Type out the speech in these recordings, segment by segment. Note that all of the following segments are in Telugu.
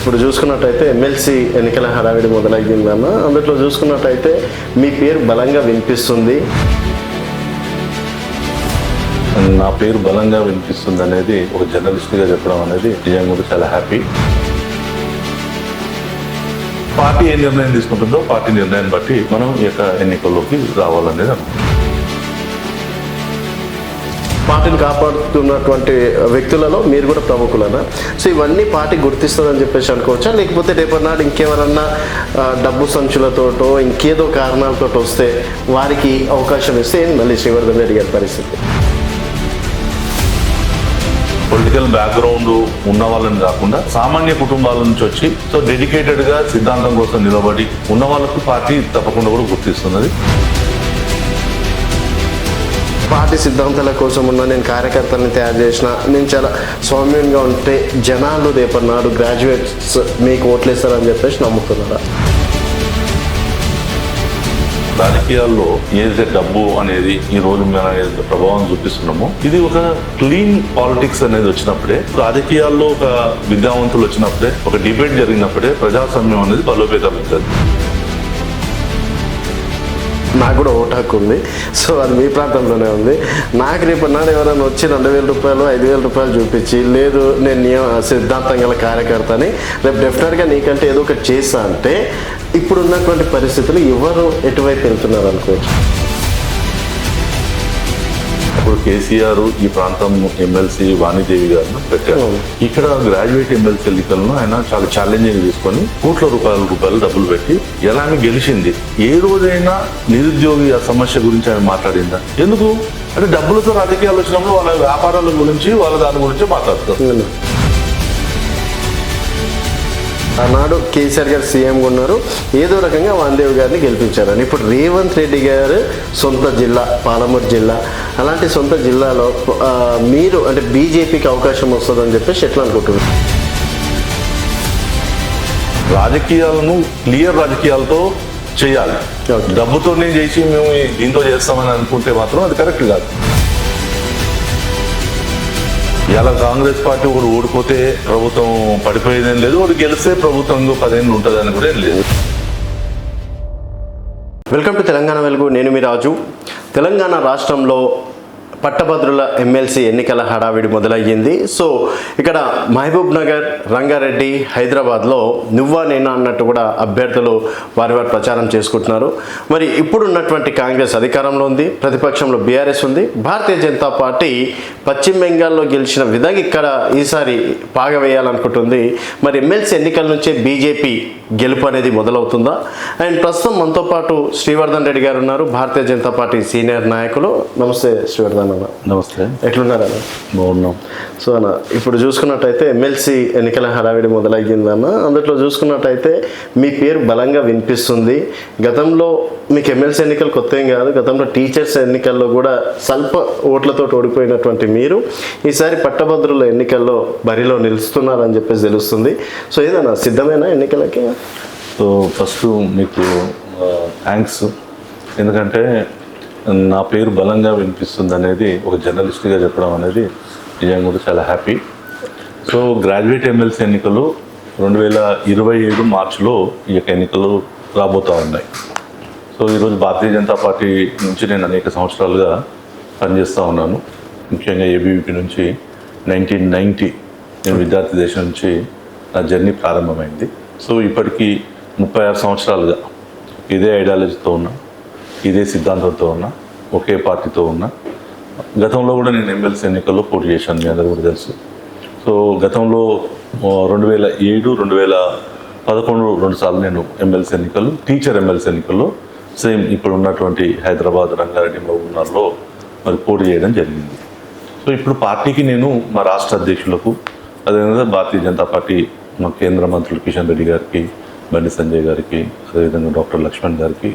ఇప్పుడు చూసుకున్నట్టయితే ఎమ్మెల్సీ ఎన్నికల హడావిడి మొదలయ్యిందన్న, అందులో చూసుకున్నట్టయితే మీ పేరు బలంగా వినిపిస్తుంది. నా పేరు బలంగా వినిపిస్తుంది అనేది ఒక జర్నలిస్ట్గా చెప్పడం అనేది నిజంగా కూడా చాలా హ్యాపీ. పార్టీ ఏ నిర్ణయం తీసుకుంటుందో పార్టీ నిర్ణయాన్ని బట్టి మనం ఈ యొక్క ఎన్నికల్లోకి రావాలనేది అనుకుంటున్నాం. పార్టీని కాపాడుతున్నటువంటి వ్యక్తులలో మీరు కూడా ప్రముఖులనా? సో ఇవన్నీ పార్టీ గుర్తిస్తుందని చెప్పేసి అనుకోవచ్చా, లేకపోతే రేపటి నాడు ఇంకెవరన్నా డబ్బు సంచులతోటో ఇంకేదో కారణాలతో వస్తే వారికి అవకాశం ఇస్తే మళ్ళీ శ్రీవర్ధన్ రెడ్డి గారి పరిస్థితి? పొలిటికల్ బ్యాక్గ్రౌండ్ ఉన్న వాళ్ళని కాకుండా సామాన్య కుటుంబాల నుంచి వచ్చి సో డెడికేటెడ్గా సిద్ధాంతం కోసం నిలబడి ఉన్న వాళ్ళకు పార్టీ తప్పకుండా కూడా గుర్తిస్తున్నది. పార్టీ సిద్ధాంతాల కోసం ఉన్న నేను కార్యకర్తలను తయారు చేసిన, నేను చాలా సౌమ్యంగా ఉంటే జనాలు రేపటి నాడు గ్రాడ్యుయేట్స్ మీకు ఓట్లేస్తారని చెప్పేసి నమ్ముతున్నారా? రాజకీయాల్లో ఏదైతే డబ్బు అనేది ఈ రోజు మనం ఏదైతే ప్రభావం చూపిస్తున్నామో ఇది ఒక క్లీన్ పాలిటిక్స్ అనేది వచ్చినప్పుడే, రాజకీయాల్లో ఒక విద్యావంతులు వచ్చినప్పుడే, ఒక డిబేట్ జరిగినప్పుడే ప్రజాస్వామ్యం అనేది బలోపేతం అవుతుంది. నాకు కూడా ఓటు హక్కు ఉంది. సో అది మీ ప్రాంతంలోనే ఉంది. నాకు రేపు నాడు ఎవరైనా వచ్చి 2,000 రూపాయలు 5,000 రూపాయలు చూపించి లేదు నేను సిద్ధాంతం గల కార్యకర్తని రేపు డెఫినెట్గా నీకంటే ఏదో ఒకటి చేస్తా అంటే ఇప్పుడు ఉన్నటువంటి పరిస్థితులు ఎవరు ఎటువైపు వెళ్తున్నారు అనుకోవచ్చు. ఇప్పుడు కేసీఆర్ ఈ ప్రాంతం ఎమ్మెల్సీ వాణిదేవి గారిని పెట్టారు. ఇక్కడ గ్రాడ్యుయేట్ ఎమ్మెల్సీ ఎన్నికలను ఆయన చాలా ఛాలెంజింగ్ తీసుకొని కోట్ల రూపాయలు డబ్బులు పెట్టి ఎలా గెలిచింది. ఏ రోజైనా నిరుద్యోగి ఆ సమస్య గురించి ఆయన మాట్లాడిందా? ఎందుకు అంటే డబ్బులతో రాజకీయాలు వచ్చినప్పుడు వాళ్ళ వ్యాపారాల గురించి వాళ్ళ దాని గురించి మాట్లాడతారు. ఆనాడు కేసీఆర్ గారు సీఎంగా ఉన్నారు, ఏదో రకంగా వాణిదేవి గారిని గెలిపించారని. ఇప్పుడు రేవంత్ రెడ్డి గారు సొంత జిల్లా పాలమూరు జిల్లా, అలాంటి సొంత జిల్లాలో మీరు అంటే బీజేపీకి అవకాశం వస్తుందని చెప్పేసి ఎట్లా అనుకుంటున్నారు? రాజకీయాలను క్లియర్ రాజకీయాలతో చేయాలి. డబ్బుతోనే చేసి మేము దీంతో చేస్తామని అనుకుంటే మాత్రం అది కరెక్ట్ కాదు. ఇలా కాంగ్రెస్ పార్టీ ఒకటి ఓడిపోతే ప్రభుత్వం పడిపోయేదేం లేదు, ఒకటి గెలిస్తే ప్రభుత్వం 10 ఏళ్ళు ఉంటుందని కూడా ఏం లేదు. వెల్కమ్ టు తెలంగాణ వెలుగు, నేను మీ రాజు. తెలంగాణ రాష్ట్రంలో పట్టభద్రుల ఎమ్మెల్సీ ఎన్నికల హడావిడి మొదలయ్యింది. సో ఇక్కడ మహబూబ్ నగర్, రంగారెడ్డి, హైదరాబాద్లో నువ్వా నేనా అన్నట్టు కూడా అభ్యర్థులు వారి ప్రచారం చేసుకుంటున్నారు. మరి ఇప్పుడున్నటువంటి కాంగ్రెస్ అధికారంలో ఉంది, ప్రతిపక్షంలో బీఆర్ఎస్ ఉంది, భారతీయ జనతా పార్టీ పశ్చిమ బెంగాల్లో గెలిచిన విధంగా ఇక్కడ ఈసారి పాగా వేయాలనుకుంటుంది. మరి ఎమ్మెల్సీ ఎన్నికల నుంచే బీజేపీ గెలుపు అనేది మొదలవుతుందా? అండ్ ప్రస్తుతం మనతో పాటు శ్రీవర్ధన్ రెడ్డి గారు ఉన్నారు, భారతీయ జనతా పార్టీ సీనియర్ నాయకులు. నమస్తే శ్రీవర్ధన్ అన్న. నమస్తే. ఎట్లున్నారు అన్న? బాగున్నాం. సో అన్న ఇప్పుడు చూసుకున్నట్టయితే ఎమ్మెల్సీ ఎన్నికల హడావిడి మొదలయ్యిందన్న, అందులో చూసుకున్నట్టయితే మీ పేరు బలంగా వినిపిస్తుంది. గతంలో మీకు ఎమ్మెల్సీ ఎన్నికలు కొత్త ఏం కాదు, గతంలో టీచర్స్ ఎన్నికల్లో కూడా స్వల్ప ఓట్లతో ఓడిపోయినటువంటి మీరు ఈసారి పట్టభద్రుల ఎన్నికల్లో బరిలో నిలుస్తున్నారని చెప్పేసి తెలుస్తుంది. సో ఏదన్నా సిద్ధమేనా ఎన్నికలకి? సో ఫస్ట్ మీకు థ్యాంక్స్, ఎందుకంటే నా పేరు బలంగా వినిపిస్తుంది అనేది ఒక జర్నలిస్ట్గా చెప్పడం అనేది నిజంగా కూడా చాలా హ్యాపీ. సో గ్రాడ్యుయేట్ ఎమ్మెల్సీ ఎన్నికలు 2027 మార్చిలో ఈ యొక్క ఎన్నికలు రాబోతూ ఉన్నాయి. సో ఈరోజు భారతీయ జనతా పార్టీ నుంచి నేను అనేక సంవత్సరాలుగా పనిచేస్తూ ఉన్నాను. ముఖ్యంగా ఏబీవీపీ నుంచి 1990 నేను విద్యార్థి దేశం నుంచి నా జర్నీ ప్రారంభమైంది. సో ఇప్పటికీ 36 సంవత్సరాలుగా ఇదే ఐడియాలజీతో ఉన్నా, ఇదే సిద్ధాంతంతో ఉన్నా, ఒకే పార్టీతో ఉన్నా. గతంలో కూడా నేను ఎమ్మెల్సీ ఎన్నికల్లో పోటీ చేశాను, మీ అందరూ కూడా తెలుసు. సో గతంలో 2007, 2011 2 నేను ఎమ్మెల్సీ ఎన్నికలు, టీచర్ ఎమ్మెల్సీ ఎన్నికల్లో సేమ్ ఇప్పుడు ఉన్నటువంటి హైదరాబాద్, రంగారెడ్డి, మహబూబ్నగర్లో మరి పోటీ చేయడం జరిగింది. సో ఇప్పుడు పార్టీకి నేను మా రాష్ట్ర అధ్యక్షులకు, అదేవిధంగా భారతీయ జనతా పార్టీ మా కేంద్ర మంత్రులు కిషన్ రెడ్డి గారికి, బండి సంజయ్ గారికి, అదేవిధంగా డాక్టర్ లక్ష్మణ్ గారికి,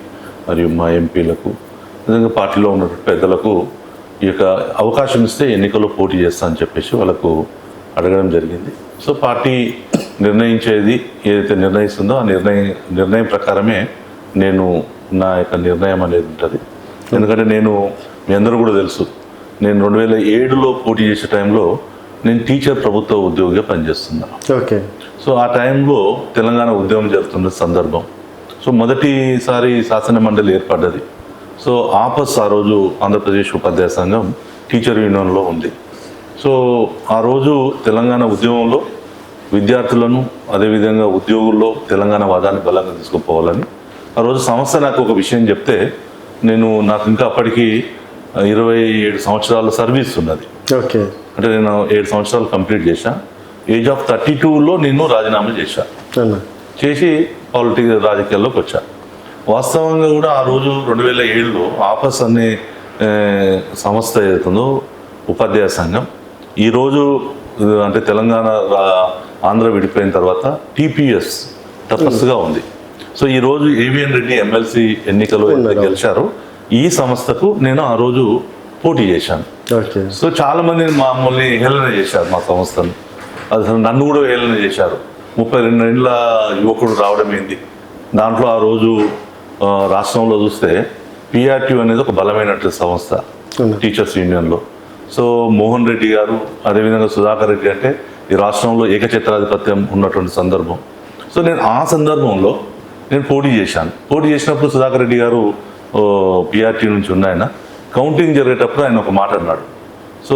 మరియు మా ఎంపీలకు, అదేవిధంగా పార్టీలో ఉన్న పెద్దలకు ఈ యొక్క అవకాశం ఇస్తే ఎన్నికల్లో పోటీ చేస్తా అని చెప్పేసి వాళ్ళకు అడగడం జరిగింది. సో పార్టీ నిర్ణయించేది ఏదైతే నిర్ణయిస్తుందో ఆ నిర్ణయం ప్రకారమే నేను నా యొక్క నిర్ణయం అనేది ఉంటుంది. ఎందుకంటే మీ అందరూ కూడా తెలుసు, నేను 2007లో పోటీ చేసే టైంలో నేను టీచర్ ప్రభుత్వ ఉద్యోగిగా పనిచేస్తున్నాను. ఓకే. సో ఆ టైంలో తెలంగాణ ఉద్యమం జరుగుతున్న సందర్భం. సో మొదటిసారి శాసన మండలి ఏర్పడ్డది. సో ఆపస్ ఆ రోజు ఆంధ్రప్రదేశ్ ఉపాధ్యాయ సంఘం టీచర్ యూనియన్లో ఉంది. సో ఆ రోజు తెలంగాణ ఉద్యమంలో విద్యార్థులను అదేవిధంగా ఉద్యోగుల్లో తెలంగాణ వాదాన్ని బలంగా తీసుకుపోవాలని ఆ రోజు సంస్థ నాకు ఒక విషయం చెప్తే, నాకు ఇంకా అప్పటికి 27 సంవత్సరాల సర్వీస్ ఉన్నది. ఓకే. అంటే నేను 7 సంవత్సరాలు కంప్లీట్ చేశా. ఏజ్ ఆఫ్ 32లో నేను రాజీనామా చేశా. చేసి రాజకీయాల్లోకి వచ్చా. వాస్తవంగా కూడా ఆ రోజు 2007లో ఆపస్ అనే సంస్థ ఏదైతుందో ఉపాధ్యాయ సంఘం, ఈరోజు అంటే తెలంగాణ ఆంధ్ర విడిపోయిన తర్వాత టీపీఎస్ తపస్సుగా ఉంది. సో ఈరోజు ఏవిఎన్ రెడ్డి ఎమ్మెల్సీ ఎన్నికలు గెలిచారు. ఈ సంస్థకు నేను ఆ రోజు పోటీ చేశాను. సో చాలా మంది మమ్మల్ని హేళన చేశారు, మా సంస్థను. అసలు నన్ను కూడా హేళన చేశారు. 32 ఏళ్ళ యువకుడు రావడం ఏంది. దాంట్లో ఆ రోజు రాష్ట్రంలో చూస్తే పిఆర్టీ అనేది ఒక బలమైనటువంటి సంస్థ టీచర్స్ యూనియన్లో. సో మోహన్ రెడ్డి గారు, అదేవిధంగా సుధాకర్ రెడ్డి అంటే ఈ రాష్ట్రంలో ఏకఛత్రాధిపత్యం ఉన్నటువంటి సందర్భం. సో నేను ఆ సందర్భంలో పోటీ చేశాను. పోటీ చేసినప్పుడు సుధాకర్ రెడ్డి గారు పిఆర్టీ నుంచి ఉన్న ఆయన కౌంటింగ్ జరిగేటప్పుడు ఆయన ఒక మాట అన్నాడు. సో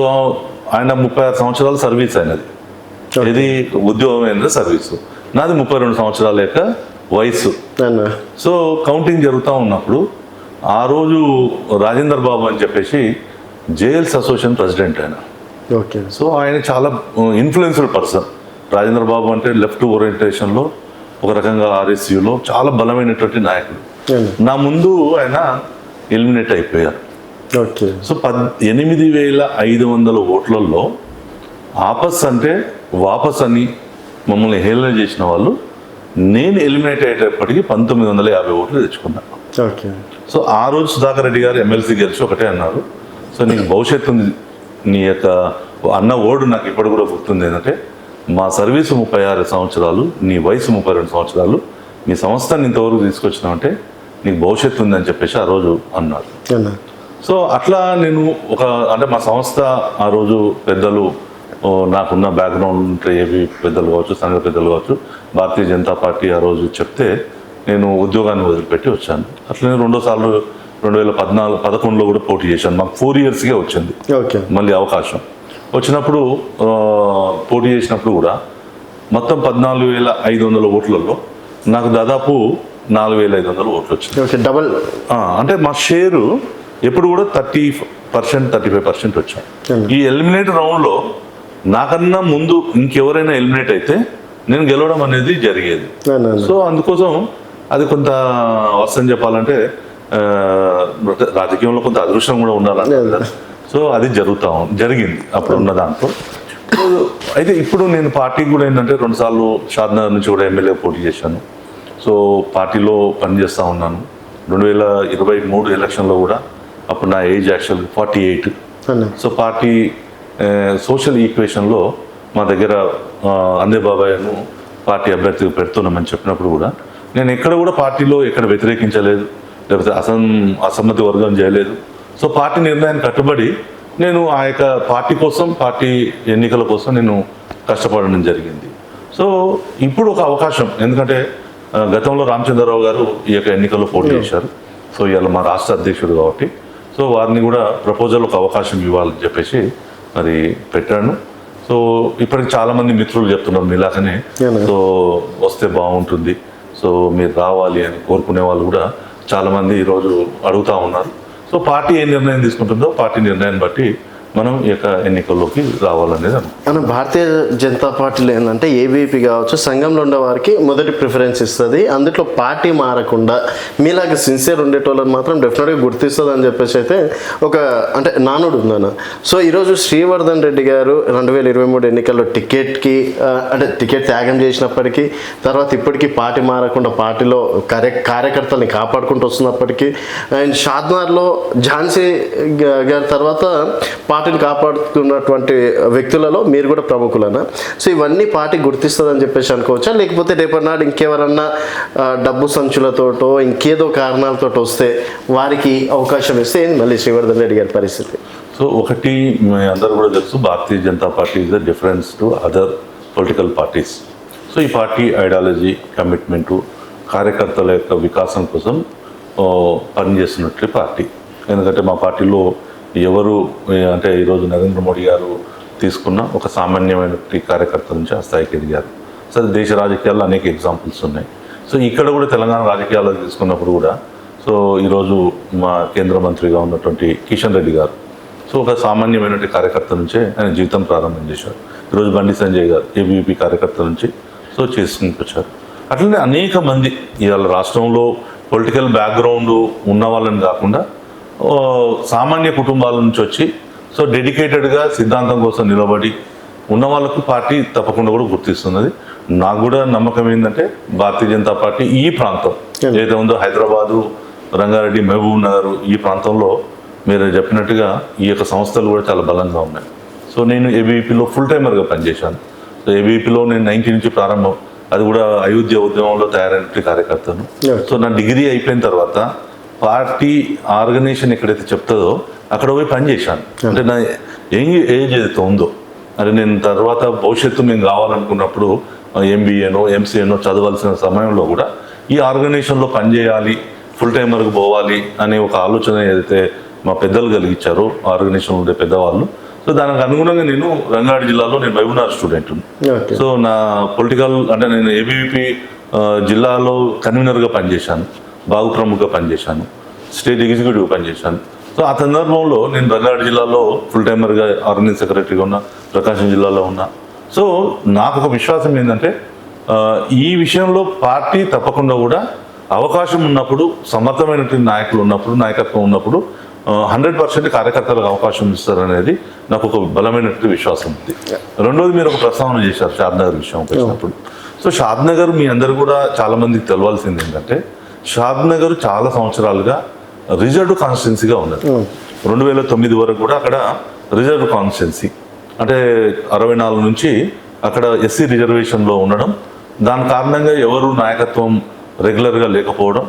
ఆయన 36 సంవత్సరాల సర్వీస్ అయినది, ఇది ఉద్యోగం అయినది సర్వీసు. నాది 32 సంవత్సరాల యొక్క వయసు. సో కౌంటింగ్ జరుగుతూ ఉన్నప్పుడు ఆ రోజు రాజేందర్ బాబు అని చెప్పేసి జేఎల్స్ అసోసియేషన్ ప్రెసిడెంట్ ఆయన. సో ఆయన చాలా ఇన్ఫ్లుయెన్స్డ్ పర్సన్. రాజేంద్ర బాబు అంటే లెఫ్ట్ ఓరియంటేషన్లో ఒక రకంగా ఆర్ఎస్యూలో చాలా బలమైనటువంటి నాయకుడు. నా ముందు ఆయన ఎలిమినేట్ అయిపోయారు. సో 8,500 ఓట్లలో ఆపస్ అంటే వాపస్ అని మమ్మల్ని హేళన చేసిన వాళ్ళు, నేను ఎలిమినేట్ అయ్యేటప్పటికి 1950 ఓట్లు తెచ్చుకున్నాను. సో ఆ రోజు సుధాకర్ రెడ్డి గారు ఎమ్మెల్సీ గెలిచి ఒకటే అన్నారు, సో నీకు భవిష్యత్తు ఉంది. నీ యొక్క అన్న ఓడు నాకు ఇప్పటి కూడా గుర్తుంది. ఏంటంటే మా సర్వీసు 36 సంవత్సరాలు, నీ వయసు 32 సంవత్సరాలు, నీ సంస్థని ఇంతవరకు తీసుకొచ్చినావంటే నీకు భవిష్యత్తు ఉందని చెప్పేసి ఆ రోజు అన్నారు. సో అట్లా నేను అంటే మా సంస్థ ఆ రోజు పెద్దలు, నాకున్న బ్యాక్గ్రౌండ్ ఏవి పెద్దలు కావచ్చు, సంఘ పెద్దలు కావచ్చు, భారతీయ జనతా పార్టీ ఆ రోజు చెప్తే నేను ఉద్యోగాన్ని వదిలిపెట్టి వచ్చాను. అట్లనే రెండోసార్లు 2011లో కూడా పోటీ చేశాను. మాకు 4 ఇయర్స్కే వచ్చింది మళ్ళీ అవకాశం. వచ్చినప్పుడు పోటీ చేసినప్పుడు కూడా మొత్తం 14,500 ఓట్లలో నాకు దాదాపు 4,500 ఓట్లు వచ్చింది. డబల్. అంటే మా షేరు ఎప్పుడు కూడా 30%, 35% వచ్చాయి. ఈ ఎలిమినేట్ రౌండ్లో నాకన్నా ముందు ఇంకెవరైనా ఎలిమినేట్ అయితే నేను గెలవడం అనేది జరిగేది. సో అందుకోసం అది కొంత వస్తని చెప్పాలంటే రాజకీయంలో కొంత అదృష్టం కూడా ఉండాలి. సో అది జరిగింది అప్పుడు ఉన్న దాంట్లో. అయితే ఇప్పుడు నేను పార్టీకి కూడా ఏంటంటే 2 సార్లు షాద్నగర్ నుంచి కూడా ఎమ్మెల్యే పోటీ చేశాను. సో పార్టీలో పనిచేస్తూ ఉన్నాను. 2023 ఎలక్షన్లో కూడా అప్పుడు నా age actual 48. So party social ఈక్వేషన్లో మా దగ్గర అందే బాబాయ్ను పార్టీ అభ్యర్థిగా పెడుతున్నామని చెప్పినప్పుడు కూడా నేను ఎక్కడ కూడా పార్టీలో ఎక్కడ వ్యతిరేకించలేదు, లేకపోతే అసమ్మతి వర్గం చేయలేదు. సో పార్టీ నిర్ణయాన్ని కట్టుబడి నేను ఆ యొక్క పార్టీ కోసం, పార్టీ ఎన్నికల కోసం నేను కష్టపడడం జరిగింది. సో ఇప్పుడు ఒక అవకాశం, ఎందుకంటే గతంలో రామచంద్రరావు గారు ఈ యొక్క ఎన్నికల్లో పోటీ చేశారు. సో ఇవాళ మా రాష్ట్ర అధ్యక్షుడు కాబట్టి సో వారిని కూడా ప్రపోజల్ ఒక అవకాశం ఇవ్వాలని చెప్పేసి మరి పెట్టాను. సో ఇప్పటికి చాలామంది మిత్రులు చెప్తున్నారు మీలాగనే, సో వస్తే బాగుంటుంది, సో మీరు రావాలి అని కోరుకునే వాళ్ళు కూడా చాలామంది ఈరోజు అడుగుతూ ఉన్నారు. సో పార్టీ ఏ నిర్ణయం తీసుకుంటుందో పార్టీ నిర్ణయాన్ని బట్టి మనం ఈ యొక్క ఎన్నికల్లోకి రావాలనేది మన భారతీయ జనతా పార్టీలో ఏంటంటే ఏబీపీ కావచ్చు, సంఘంలో ఉండే వారికి మొదటి ప్రిఫరెన్స్ ఇస్తుంది. అందులో పార్టీ మారకుండా మీలాగా సిన్సియర్ ఉండేటోళ్ళని మాత్రం డెఫినెట్గా గుర్తిస్తుంది అని చెప్పేసి అయితే అంటే నానుడు ఉందన్న. సో ఈరోజు శ్రీవర్ధన్ రెడ్డి గారు 2023 ఎన్నికల్లో టికెట్ త్యాగం చేసినప్పటికీ, తర్వాత ఇప్పటికీ పార్టీ మారకుండా పార్టీలో కార్యకర్తల్ని కాపాడుకుంటూ వస్తున్నప్పటికీ, అండ్ షాద్నగర్లో ఝాన్సీ గారి తర్వాత పార్టీని కాపాడుతున్నటువంటి వ్యక్తులలో మీరు కూడా ప్రముఖులనా? సో ఇవన్నీ పార్టీ గుర్తిస్తుందని చెప్పేసి అనుకోవచ్చా, లేకపోతే రేపటి నాడు ఇంకెవరన్నా డబ్బు సంచులతోటో ఇంకేదో కారణాలతో వస్తే వారికి అవకాశం ఇస్తే మళ్ళీ శ్రీవర్ధన్ రెడ్డి గారి పరిస్థితి? సో ఒకటి మీ అందరూ కూడా తెలుసు, Bharatiya Janata Party is the difference to other political parties. So ఈ పార్టీ ఐడియాలజీ, కమిట్మెంటు, కార్యకర్తల యొక్క వికాసం కోసం పనిచేస్తున్నట్లు పార్టీ. ఎందుకంటే మా పార్టీలో ఎవరు అంటే ఈరోజు నరేంద్ర మోడీ గారు తీసుకున్న ఒక సామాన్యమైన కార్యకర్త నుంచి ఆ స్థాయికి ఎదిగారు. సో దేశ రాజకీయాల్లో అనేక ఎగ్జాంపుల్స్ ఉన్నాయి. సో ఇక్కడ కూడా తెలంగాణ రాజకీయాల్లో తీసుకున్నప్పుడు కూడా సో ఈరోజు మా కేంద్ర మంత్రిగా ఉన్నటువంటి కిషన్ రెడ్డి గారు సో ఒక సామాన్యమైనటువంటి కార్యకర్త నుంచే ఆయన జీవితం ప్రారంభం చేశారు. ఈరోజు బండి సంజయ్ గారు ఏబీవీపీ కార్యకర్త నుంచి సో చేసుకుంటూ వచ్చారు. అట్లనే అనేక మంది ఇవాళ రాష్ట్రంలో పొలిటికల్ బ్యాక్గ్రౌండ్ ఉన్న వాళ్ళని కాకుండా సామాన్య కుటుంబాల నుంచి వచ్చి సో డెడికేటెడ్గా సిద్ధాంతం కోసం నిలబడి ఉన్న వాళ్ళకు పార్టీ తప్పకుండా కూడా గుర్తిస్తున్నది. నాకు కూడా నమ్మకం ఏంటంటే భారతీయ జనతా పార్టీ ఈ ప్రాంతం ఏదైతే ఉందో హైదరాబాదు, రంగారెడ్డి, మహబూబ్ నగర్ ఈ ప్రాంతంలో మీరు చెప్పినట్టుగా ఈ యొక్క సంస్థలు కూడా చాలా బలంగా ఉన్నాయి. సో నేను ఏబీవీపీలో ఫుల్ టైమర్గా పనిచేశాను. సో ఏబీవీపీలో నేను 90 నుంచి ప్రారంభం, అది కూడా అయోధ్య ఉద్యమంలో తయారైన కార్యకర్తను. సో నా డిగ్రీ అయిపోయిన తర్వాత పార్టీ ఆర్గనైజేషన్ ఎక్కడైతే చెప్తుందో అక్కడ పోయి పనిచేశాను. అంటే నా ఏజ్ ఏదైతే ఉందో అది నేను తర్వాత భవిష్యత్తు మేము కావాలనుకున్నప్పుడు ఎంబీఏనో ఎంసీఏనో చదవాల్సిన సమయంలో కూడా ఈ ఆర్గనైజేషన్లో పనిచేయాలి, ఫుల్ టైమర్కి పోవాలి అనే ఒక ఆలోచన ఏదైతే మా పెద్దలు కలిగించారో ఆర్గనైజేషన్ ఉండే పెద్దవాళ్ళు. సో దానికి అనుగుణంగా నేను రంగారెడ్డి జిల్లాలో నేను మహబూబ్నగర్ స్టూడెంట్. సో నా పొలిటికల్ అంటే నేను ఏబీవీపీ జిల్లాలో కన్వీనర్గా పనిచేశాను, బాగు ప్రముఖగా పనిచేశాను, స్టేట్ ఎగ్జిక్యూటివ్ పనిచేశాను. సో ఆ సందర్భంలో నేను రంగారెడ్డి జిల్లాలో ఫుల్ టైమర్గా ఆర్గనైజ్ సెక్రటరీగా ఉన్నా, ప్రకాశం జిల్లాలో ఉన్నా. సో నాకు ఒక విశ్వాసం ఏంటంటే ఈ విషయంలో పార్టీ తప్పకుండా కూడా అవకాశం ఉన్నప్పుడు, సమర్థమైనటువంటి నాయకులు ఉన్నప్పుడు, నాయకత్వం ఉన్నప్పుడు 100% కార్యకర్తలకు అవకాశం ఇస్తారనేది నాకు ఒక బలమైనటువంటి విశ్వాసం ఉంది. రెండోది మీరు ఒక ప్రస్తావన చేశారు షాద్నగర్ విషయం వచ్చినప్పుడు. సో షాద్నగర్ మీ అందరూ కూడా చాలా మందికి తెలవాల్సింది ఏంటంటే షాద్నగర్ చాలా సంవత్సరాలుగా రిజర్వ్డ్ కాన్స్టిట్యున్సీగా ఉన్నది. 2009 వరకు కూడా అక్కడ రిజర్వ్డ్ కాన్స్టిట్యున్సీ అంటే 64 నుంచి అక్కడ ఎస్సీ రిజర్వేషన్లో ఉండడం, దాని కారణంగా ఎవరు నాయకత్వం రెగ్యులర్గా లేకపోవడం,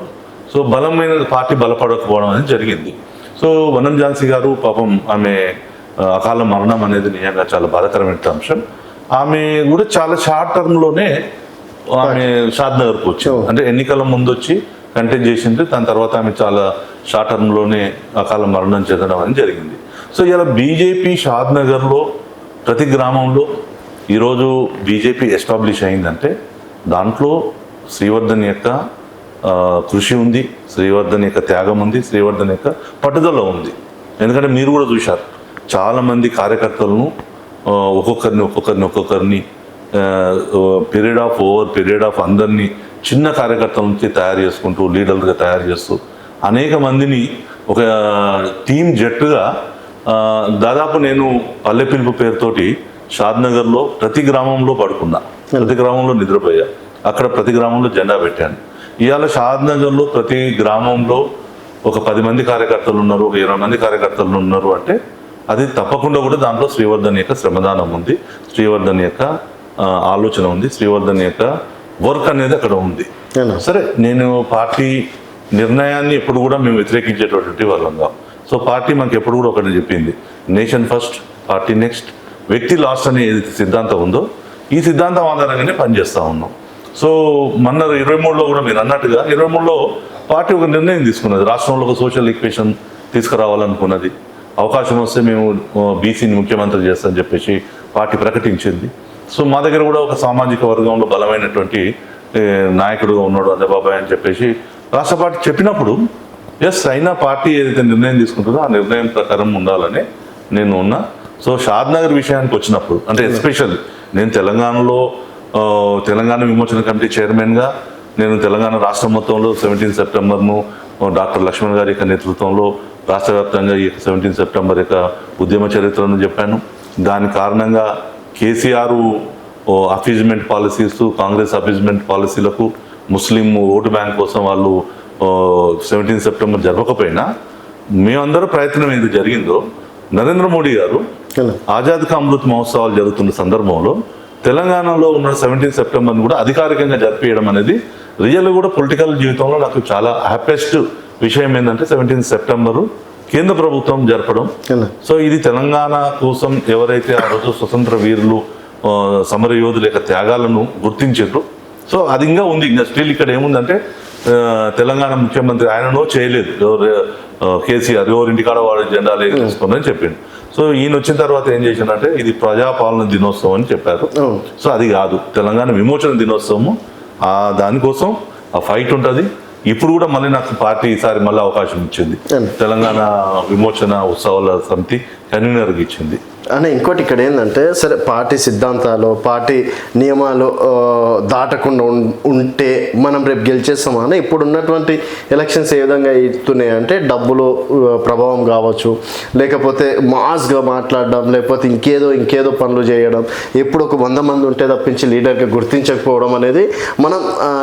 సో బలమైన పార్టీ బలపడకపోవడం అనేది జరిగింది. సో వనం ఝాన్సీ గారు పాపం ఆమె అకాల మరణం అనేది నిజంగా చాలా బాధాకరమైన అంశం. ఆమె కూడా చాలా షార్ట్ టర్మ్లోనే ఆమె షాద్నగర్కి వచ్చింది. అంటే ఎన్నికల ముందు వచ్చి కంటెస్ట్ చేసింది, దాని తర్వాత ఆమె చాలా షార్ట్ టర్మ్లోనే అకాల మరణం చెందడం అనేది జరిగింది. సో ఇలా బీజేపీ షాద్నగర్లో ప్రతి గ్రామంలో ఈరోజు బీజేపీ ఎస్టాబ్లిష్ అయిందంటే దాంట్లో శ్రీవర్ధన్ యొక్క కృషి ఉంది, శ్రీవర్ధన్ యొక్క త్యాగం ఉంది, శ్రీవర్ధన్ యొక్క పట్టుదల ఉంది. ఎందుకంటే మీరు కూడా చూశారు చాలామంది కార్యకర్తలను ఒక్కొక్కరిని పీరియడ్ ఆఫ్ అందరినీ చిన్న కార్యకర్తల నుంచి తయారు చేసుకుంటూ లీడర్లుగా తయారు చేస్తూ అనేక మందిని ఒక టీం జట్టుగా దాదాపు నేను పల్లె పిలుపు పేరుతోటి షాద్నగర్లో ప్రతి గ్రామంలో పడుకున్నా, ప్రతి గ్రామంలో నిద్రపోయా, అక్కడ ప్రతి గ్రామంలో జెండా పెట్టాను. ఇవాళ షాద్నగర్లో ప్రతి గ్రామంలో ఒక 10 మంది కార్యకర్తలు ఉన్నారు, ఒక 20 మంది కార్యకర్తలు ఉన్నారు అంటే అది తప్పకుండా కూడా దాంట్లో శ్రీవర్ధన్ యొక్క శ్రమదానం ఉంది, శ్రీవర్ధన్ యొక్క ఆలోచన ఉంది, శ్రీవర్ధన్ యొక్క వర్క్ అనేది అక్కడ ఉంది. సరే నేను పార్టీ నిర్ణయాన్ని ఎప్పుడు కూడా మేము వ్యతిరేకించేటటువంటి వాళ్ళంగా. సో పార్టీ మనకి ఎప్పుడు కూడా ఒకటి చెప్పింది, నేషన్ ఫస్ట్, పార్టీ నెక్స్ట్, వ్యక్తి లాస్ట్ అనే ఏదైతే సిద్ధాంతం ఉందో ఈ సిద్ధాంతం ఆధారంగానే పనిచేస్తూ ఉన్నాం. సో మొన్న 23లో కూడా మీరు అన్నట్టుగా 23లో పార్టీ ఒక నిర్ణయం తీసుకున్నది, రాష్ట్రంలో ఒక సోషల్ ఈక్వేషన్ తీసుకురావాలనుకున్నది. అవకాశం వస్తే మేము బీసీని ముఖ్యమంత్రి చేస్తామని చెప్పేసి పార్టీ ప్రకటించింది. సో మా దగ్గర కూడా ఒక సామాజిక వర్గంలో బలమైనటువంటి నాయకుడుగా ఉన్నాడు అందబాబాయ్ అని చెప్పేసి రాష్ట్ర పార్టీ చెప్పినప్పుడు ఎస్ అయినా పార్టీ ఏదైతే నిర్ణయం తీసుకుంటుందో ఆ నిర్ణయం ప్రకారం ఉండాలని నేను ఉన్నా. సో షాద్నగర్ విషయానికి వచ్చినప్పుడు అంటే ఎస్పెషల్లీ నేను తెలంగాణ విమోచన కమిటీ చైర్మన్గా నేను తెలంగాణ రాష్ట్రం మొత్తంలో 17 సెప్టెంబర్ను డాక్టర్ లక్ష్మణ్ గారి యొక్క నేతృత్వంలో రాష్ట్ర వ్యాప్తంగా ఈ 17 సెప్టెంబర్ యొక్క ఉద్యమ చరిత్రను చెప్పాను. దాని కారణంగా కేసీఆర్ అఫీజ్మెంట్ పాలసీస్, కాంగ్రెస్ అఫీజ్మెంట్ పాలసీలకు ముస్లిం ఓటు బ్యాంక్ కోసం వాళ్ళు 17 సెప్టెంబర్ జరగకపోయినా మేమందరూ ప్రయత్నం ఏది జరిగిందో నరేంద్ర మోడీ గారు ఆజాద్ కా అమృత్ మహోత్సవాలు జరుగుతున్న సందర్భంలో తెలంగాణలో ఉన్న 17 సెప్టెంబర్ని కూడా అధికారికంగా జరిపేయడం అనేది రియల్గా కూడా పొలిటికల్ జీవితంలో నాకు చాలా హ్యాపీయెస్ట్ విషయం ఏంటంటే 17 సెప్టెంబరు కేంద్ర ప్రభుత్వం జరపడం. సో ఇది తెలంగాణ కోసం ఎవరైతే ఆ రోజు స్వతంత్ర వీరులు సమర యోధుల యొక్క త్యాగాలను గుర్తించారు. సో అది ఇంకా ఉంది. ఇంకా స్టిల్ ఇక్కడ ఏముందంటే తెలంగాణ ముఖ్యమంత్రి ఆయననో చేయలేదు, కేసీఆర్ ఎవరింటికాడ వాడు జెండాలు వేసుకుని చెప్పిండు. సో ఈయన వచ్చిన తర్వాత ఏం చేసిందంటే ఇది ప్రజాపాలన దినోత్సవం అని చెప్పారు. సో అది కాదు, తెలంగాణ విమోచన దినోత్సవము. దానికోసం ఆ ఫైట్ ఉంటుంది. ఇప్పుడు కూడా మళ్ళీ నాకు పార్టీ ఈసారి మళ్ళీ అవకాశం ఇచ్చింది, తెలంగాణ విమోచన ఉత్సవాల సమితి కన్వీనర్కి ఇచ్చింది. అని ఇంకోటి ఇక్కడ ఏంటంటే, సరే పార్టీ సిద్ధాంతాలు పార్టీ నియమాలు దాటకుండా ఉంటే మనం రేపు గెలిచేస్తామా అని ఇప్పుడు ఉన్నటువంటి ఎలక్షన్స్ ఏ విధంగా ఇస్తున్నాయి అంటే డబ్బులు ప్రభావం కావచ్చు, లేకపోతే మాస్గా మాట్లాడడం, లేకపోతే ఇంకేదో పనులు చేయడం, ఎప్పుడు ఒక 100 మంది ఉంటే తప్పించి లీడర్గా గుర్తించకపోవడం అనేది మనం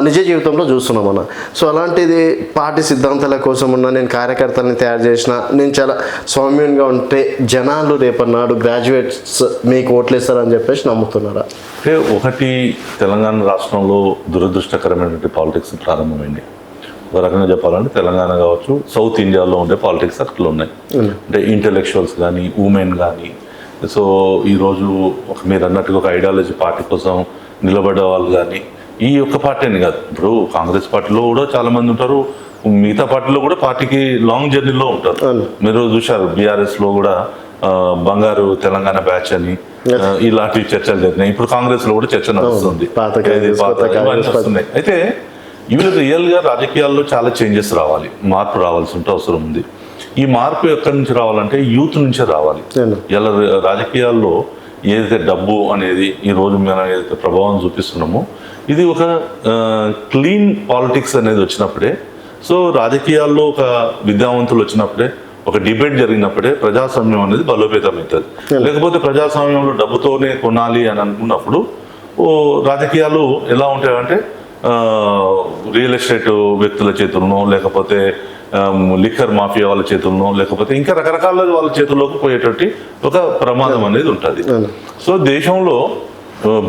నిజ జీవితంలో చూస్తున్నాం అన్న. సో అలాంటిది పార్టీ సిద్ధాంతాల కోసం ఉన్న నేను కార్యకర్తల్ని తయారు చేసిన, నేను చాలా సౌమ్యంగా ఉంటే జనాలు రేపన్నాడు గ్రాడ్యుయేట్స్ మీకు ఓట్లేస్తారని చెప్పేసి నమ్ముతున్నారా? అంటే ఒకటి, తెలంగాణ రాష్ట్రంలో దురదృష్టకరమైనటువంటి పాలిటిక్స్ ప్రారంభమైంది. ఒక రకంగా చెప్పాలంటే తెలంగాణ కావచ్చు, సౌత్ ఇండియాలో ఉండే పాలిటిక్స్ అట్లా ఉన్నాయి. అంటే ఇంటెలెక్చువల్స్ కానీ, ఉమెన్ కానీ. సో ఈరోజు మీరు అన్నట్టుగా ఒక ఐడియాలజీ పార్టీ కోసం నిలబడ్డ వాళ్ళు కానీ, ఈ ఒక్క పార్టీ అని కాదు, ఇప్పుడు కాంగ్రెస్ పార్టీలో కూడా చాలా మంది ఉంటారు, మిగతా పార్టీలో కూడా పార్టీకి లాంగ్ జర్నీలో ఉంటారు. మీరు చూశారు బీఆర్ఎస్లో కూడా బంగారు తెలంగాణ బ్యాచ్ అని ఇలాంటి చర్చలు జరిగినాయి. ఇప్పుడు కాంగ్రెస్ లో కూడా చర్చ నడుస్తుంది. అయితే ఇవి రియల్గా రాజకీయాల్లో చాలా చేంజెస్ రావాలి, మార్పు రావాల్సి ఉంటే అవసరం ఉంది. ఈ మార్పు ఎక్కడి నుంచి రావాలంటే యూత్ నుంచే రావాలి. ఇలా రాజకీయాల్లో ఏదైతే డబ్బు అనేది ఈ రోజు మనం ఏదైతే ప్రభావం చూపిస్తున్నామో, ఇది ఒక క్లీన్ పాలిటిక్స్ అనేది వచ్చినప్పుడే, సో రాజకీయాల్లో ఒక విద్యావంతులు వచ్చినప్పుడే, ఒక డిబేట్ జరిగినప్పుడే ప్రజాస్వామ్యం అనేది బలోపేతం అవుతుంది. లేకపోతే ప్రజాస్వామ్యంలో డబ్బుతోనే కొనాలి అని అనుకున్నప్పుడు రాజకీయాలు ఎలా ఉంటాయంటే రియల్ ఎస్టేట్ వ్యక్తుల చేతులను, లేకపోతే లిక్కర్ మాఫియా వాళ్ళ చేతులను, లేకపోతే ఇంకా రకరకాల వాళ్ళ చేతుల్లోకి పోయేటట్టు ఒక ప్రమాదం అనేది ఉంటుంది. సో దేశంలో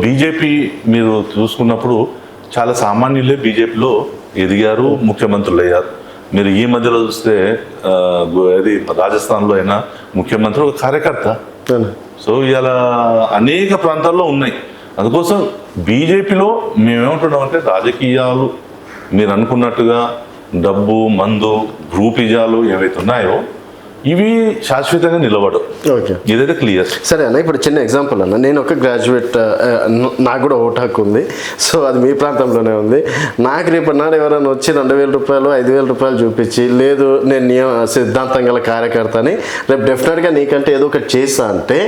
బీజేపీ మీరు చూసుకున్నప్పుడు చాలా సామాన్యులే బీజేపీలో ఎదిగారు, ముఖ్యమంత్రులు అయ్యారు. మీరు ఈ మధ్యలో చూస్తే అది రాజస్థాన్లో అయినా ముఖ్యమంత్రి ఒక కార్యకర్త. సో ఇలా అనేక ప్రాంతాల్లో ఉన్నాయి. అందుకోసం బీజేపీలో మేమేమంటున్నాం అంటే రాజకీయాలు మీరు అనుకున్నట్టుగా డబ్బు, మందు, గ్రూపిజాలు ఏవైతే ఉన్నాయో ఇవి శాశ్వతంగా నిలబడవు. ఓకే, ఇదైతే క్లియర్. సరే అన్న, ఇప్పుడు చిన్న ఎగ్జాంపుల్ అన్న, నేను ఒక గ్రాడ్యుయేట్, నాకు కూడా ఓటు హక్కు ఉంది. సో అది మీ ప్రాంతంలోనే ఉంది. నాకు రేపు నాడు ఎవరైనా వచ్చి 2,000 రూపాయలు 5,000 రూపాయలు చూపించి, లేదు నేను సిద్ధాంతం గల కార్యకర్త అని రేపు డెఫినెట్గా నీకంటే ఏదో ఒకటి చేస్తా అంటే,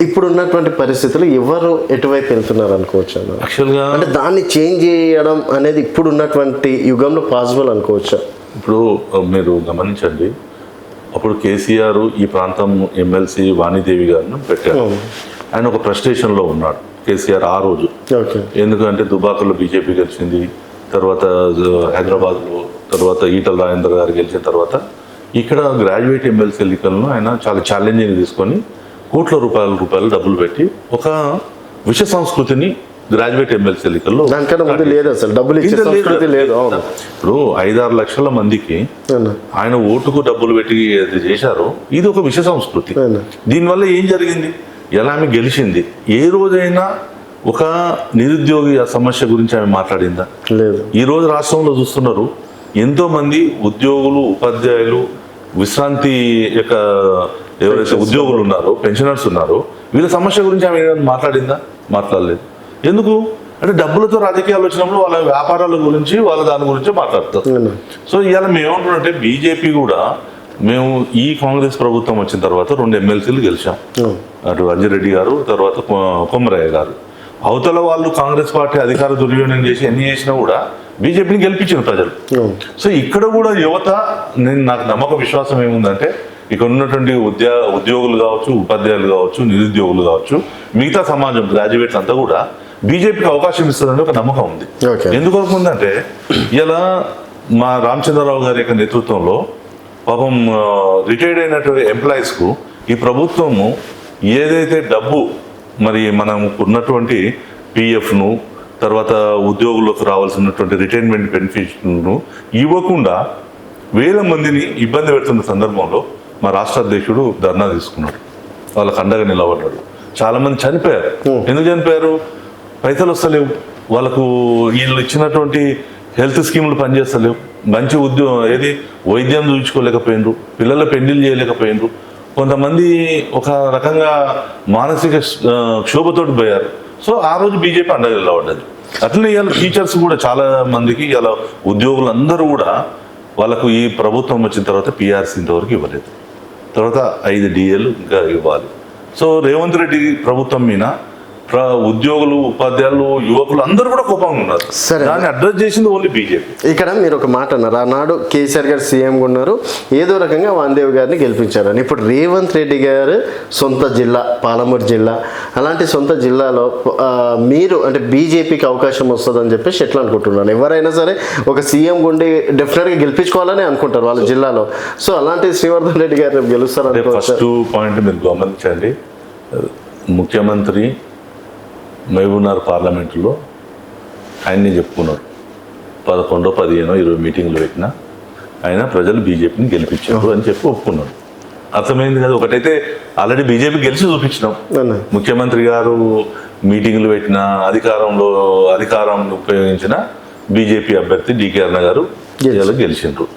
ఇప్పుడు ఉన్నటువంటి పరిస్థితులు ఎవరు ఎటువైపు వెళ్తున్నారు అనుకోవచ్చు అన్న? యాక్చువల్గా అంటే దాన్ని చేంజ్ చేయడం అనేది ఇప్పుడు ఉన్నటువంటి యుగంలో పాసిబుల్ అనుకోవచ్చా? ఇప్పుడు మీరు గమనించండి, అప్పుడు కేసీఆర్ ఈ ప్రాంతం ఎమ్మెల్సీ వాణిదేవి గారిని పెట్టారు. ఆయన ఒక ఫ్రస్ట్రేషన్లో ఉన్నాడు కేసీఆర్ ఆ రోజు. ఎందుకంటే దుబాకలో బీజేపీ గెలిచింది, తర్వాత హైదరాబాద్లో తర్వాత ఈటల రాజేందర్ గారు గెలిచిన తర్వాత ఇక్కడ గ్రాడ్యుయేట్ ఎమ్మెల్సీ ఎన్నికలను ఆయన చాలా ఛాలెంజింగ్ తీసుకొని కోట్ల రూపాయలు డబ్బులు పెట్టి ఒక విష సంస్కృతిని గ్రాడ్యుయేట్ ఎమ్మెల్సీ ఎన్నికల్లో ఇప్పుడు 5-6 లక్షల మందికి ఆయన ఓటుకు డబ్బులు పెట్టి అది చేశారో ఇది ఒక విష సంస్కృతి. దీనివల్ల ఏం జరిగింది? ఎలా ఆమె గెలిచింది? ఏ రోజైనా ఒక నిరుద్యోగి ఆ సమస్య గురించి ఆమె మాట్లాడిందా? లేదు. ఈ రోజు రాష్ట్రంలో చూస్తున్నారు, ఎంతో మంది ఉద్యోగులు, ఉపాధ్యాయులు, విశ్రాంతి యొక్క ఎవరైతే ఉద్యోగులు ఉన్నారో, పెన్షనర్స్ ఉన్నారో, వీళ్ళ సమస్య గురించి ఆమె మాట్లాడిందా? మాట్లాడలేదు. ఎందుకు అంటే డబ్బులతో రాజకీయాలు వచ్చినప్పుడు వాళ్ళ వ్యాపారాల గురించి, వాళ్ళ దాని గురించి మాట్లాడతారు. సో ఇవాళ మేమేమంటున్నామంటే బీజేపీ కూడా, మేము ఈ కాంగ్రెస్ ప్రభుత్వం వచ్చిన తర్వాత 2 ఎమ్మెల్సీలు గెలిచాం. అటు అంజిరెడ్డి గారు, తర్వాత కొమరయ్య గారు. అవతల వాళ్ళు కాంగ్రెస్ పార్టీ అధికార దుర్వినియోగం చేసి ఎన్ని చేసినా కూడా బీజేపీని గెలిపించిన ప్రజలు. సో ఇక్కడ కూడా యువత, నాకు నమ్మకం విశ్వాసం ఏముందంటే ఇక్కడ ఉన్నటువంటి ఉద్యోగులు కావచ్చు, ఉపాధ్యాయులు కావచ్చు, నిరుద్యోగులు కావచ్చు, మిగతా సమాజం గ్రాడ్యుయేట్స్ అంతా కూడా బీజేపీకి అవకాశం ఇస్తుందని ఒక నమ్మకం ఉంది. ఎందువరకు ఉందంటే ఇలా మా రామచంద్రరావు గారి యొక్క నేతృత్వంలో పాపం రిటైర్డ్ అయినటువంటి ఎంప్లాయీస్కు ఈ ప్రభుత్వము ఏదైతే డబ్బు మరి మనం ఉన్నటువంటి పిఎఫ్ను, తర్వాత ఉద్యోగులకు రావాల్సినటువంటి రిటైర్మెంట్ బెనిఫిట్ను ఇవ్వకుండా వేల మందిని ఇబ్బంది పెడుతున్న సందర్భంలో మా రాష్ట్ర అధ్యక్షుడు ధర్నా తీసుకున్నాడు, వాళ్ళకు అండగా నిలబడ్డాడు. చాలా మంది చనిపోయారు. ఎందుకు చనిపోయారు? పైసలు వస్తలేవు వాళ్ళకు, వీళ్ళు ఇచ్చినటువంటి హెల్త్ స్కీములు పనిచేస్తలేవు, మంచి వైద్యం చూపించుకోలేకపోయినరు, పిల్లల పెళ్లిళ్ళు చేయలేకపోయినరు, కొంతమంది ఒక రకంగా మానసిక క్షోభతోటి పోయారు. సో ఆ రోజు బీజేపీ అండగా నిలబడ్డది. అట్లనే ఇవాళ టీచర్స్ కూడా చాలా మందికి, ఇలా ఉద్యోగులందరూ కూడా వాళ్ళకు ఈ ప్రభుత్వం వచ్చిన తర్వాత పిఆర్సీ ఇంతవరకు ఇవ్వలేదు, తర్వాత 5 DAలు ఇంకా ఇవ్వాలి. సో రేవంత్ రెడ్డి ప్రభుత్వం మీద ఉద్యోగులు, ఉపాధ్యాయులు, యువకులు అందరూ కూడా కోపంగా ఉన్నారు. దాన్ని అడ్రస్ చేసింది ఓన్లీ బీజేపీ. ఇక్కడ మీరు ఒక మాట అన్నారు, ఆనాడు కేసీఆర్ గారు సీఎంగా ఉన్నారు, ఏదో రకంగా వాందేవ్ గారిని గెలిపించారని. ఇప్పుడు రేవంత్ రెడ్డి గారు సొంత జిల్లా పాలమూరు జిల్లా, అలాంటి సొంత జిల్లాలో మీరు అంటే బీజేపీకి అవకాశం వస్తుందని చెప్పేసి ఎట్లా అనుకుంటున్నాను? ఎవరైనా సరే ఒక సీఎం గుండి డెఫినెట్గా గెలిపించుకోవాలని అనుకుంటారు వాళ్ళ జిల్లాలో. సో అలాంటి శ్రీవర్ధన్ రెడ్డి గారు గెలుస్తారని. ఫస్ట్ పాయింట్ మీరు గమనించండి, ముఖ్యమంత్రి మహబూబ్నగర్ పార్లమెంటులో ఆయన్ని చెప్పుకున్నారు, 11, 15, 20 మీటింగ్లు పెట్టినా ఆయన ప్రజలు బీజేపీని గెలిపించారు అని చెప్పి ఒప్పుకున్నాడు. అర్థమైంది కదా. ఒకటైతే ఆల్రెడీ బీజేపీ గెలిచి చూపించినాం. ముఖ్యమంత్రి గారు మీటింగ్లు పెట్టిన, అధికారం ఉపయోగించిన బీజేపీ అభ్యర్థి డికే అరుణ గారు గెలిచిండ్రు.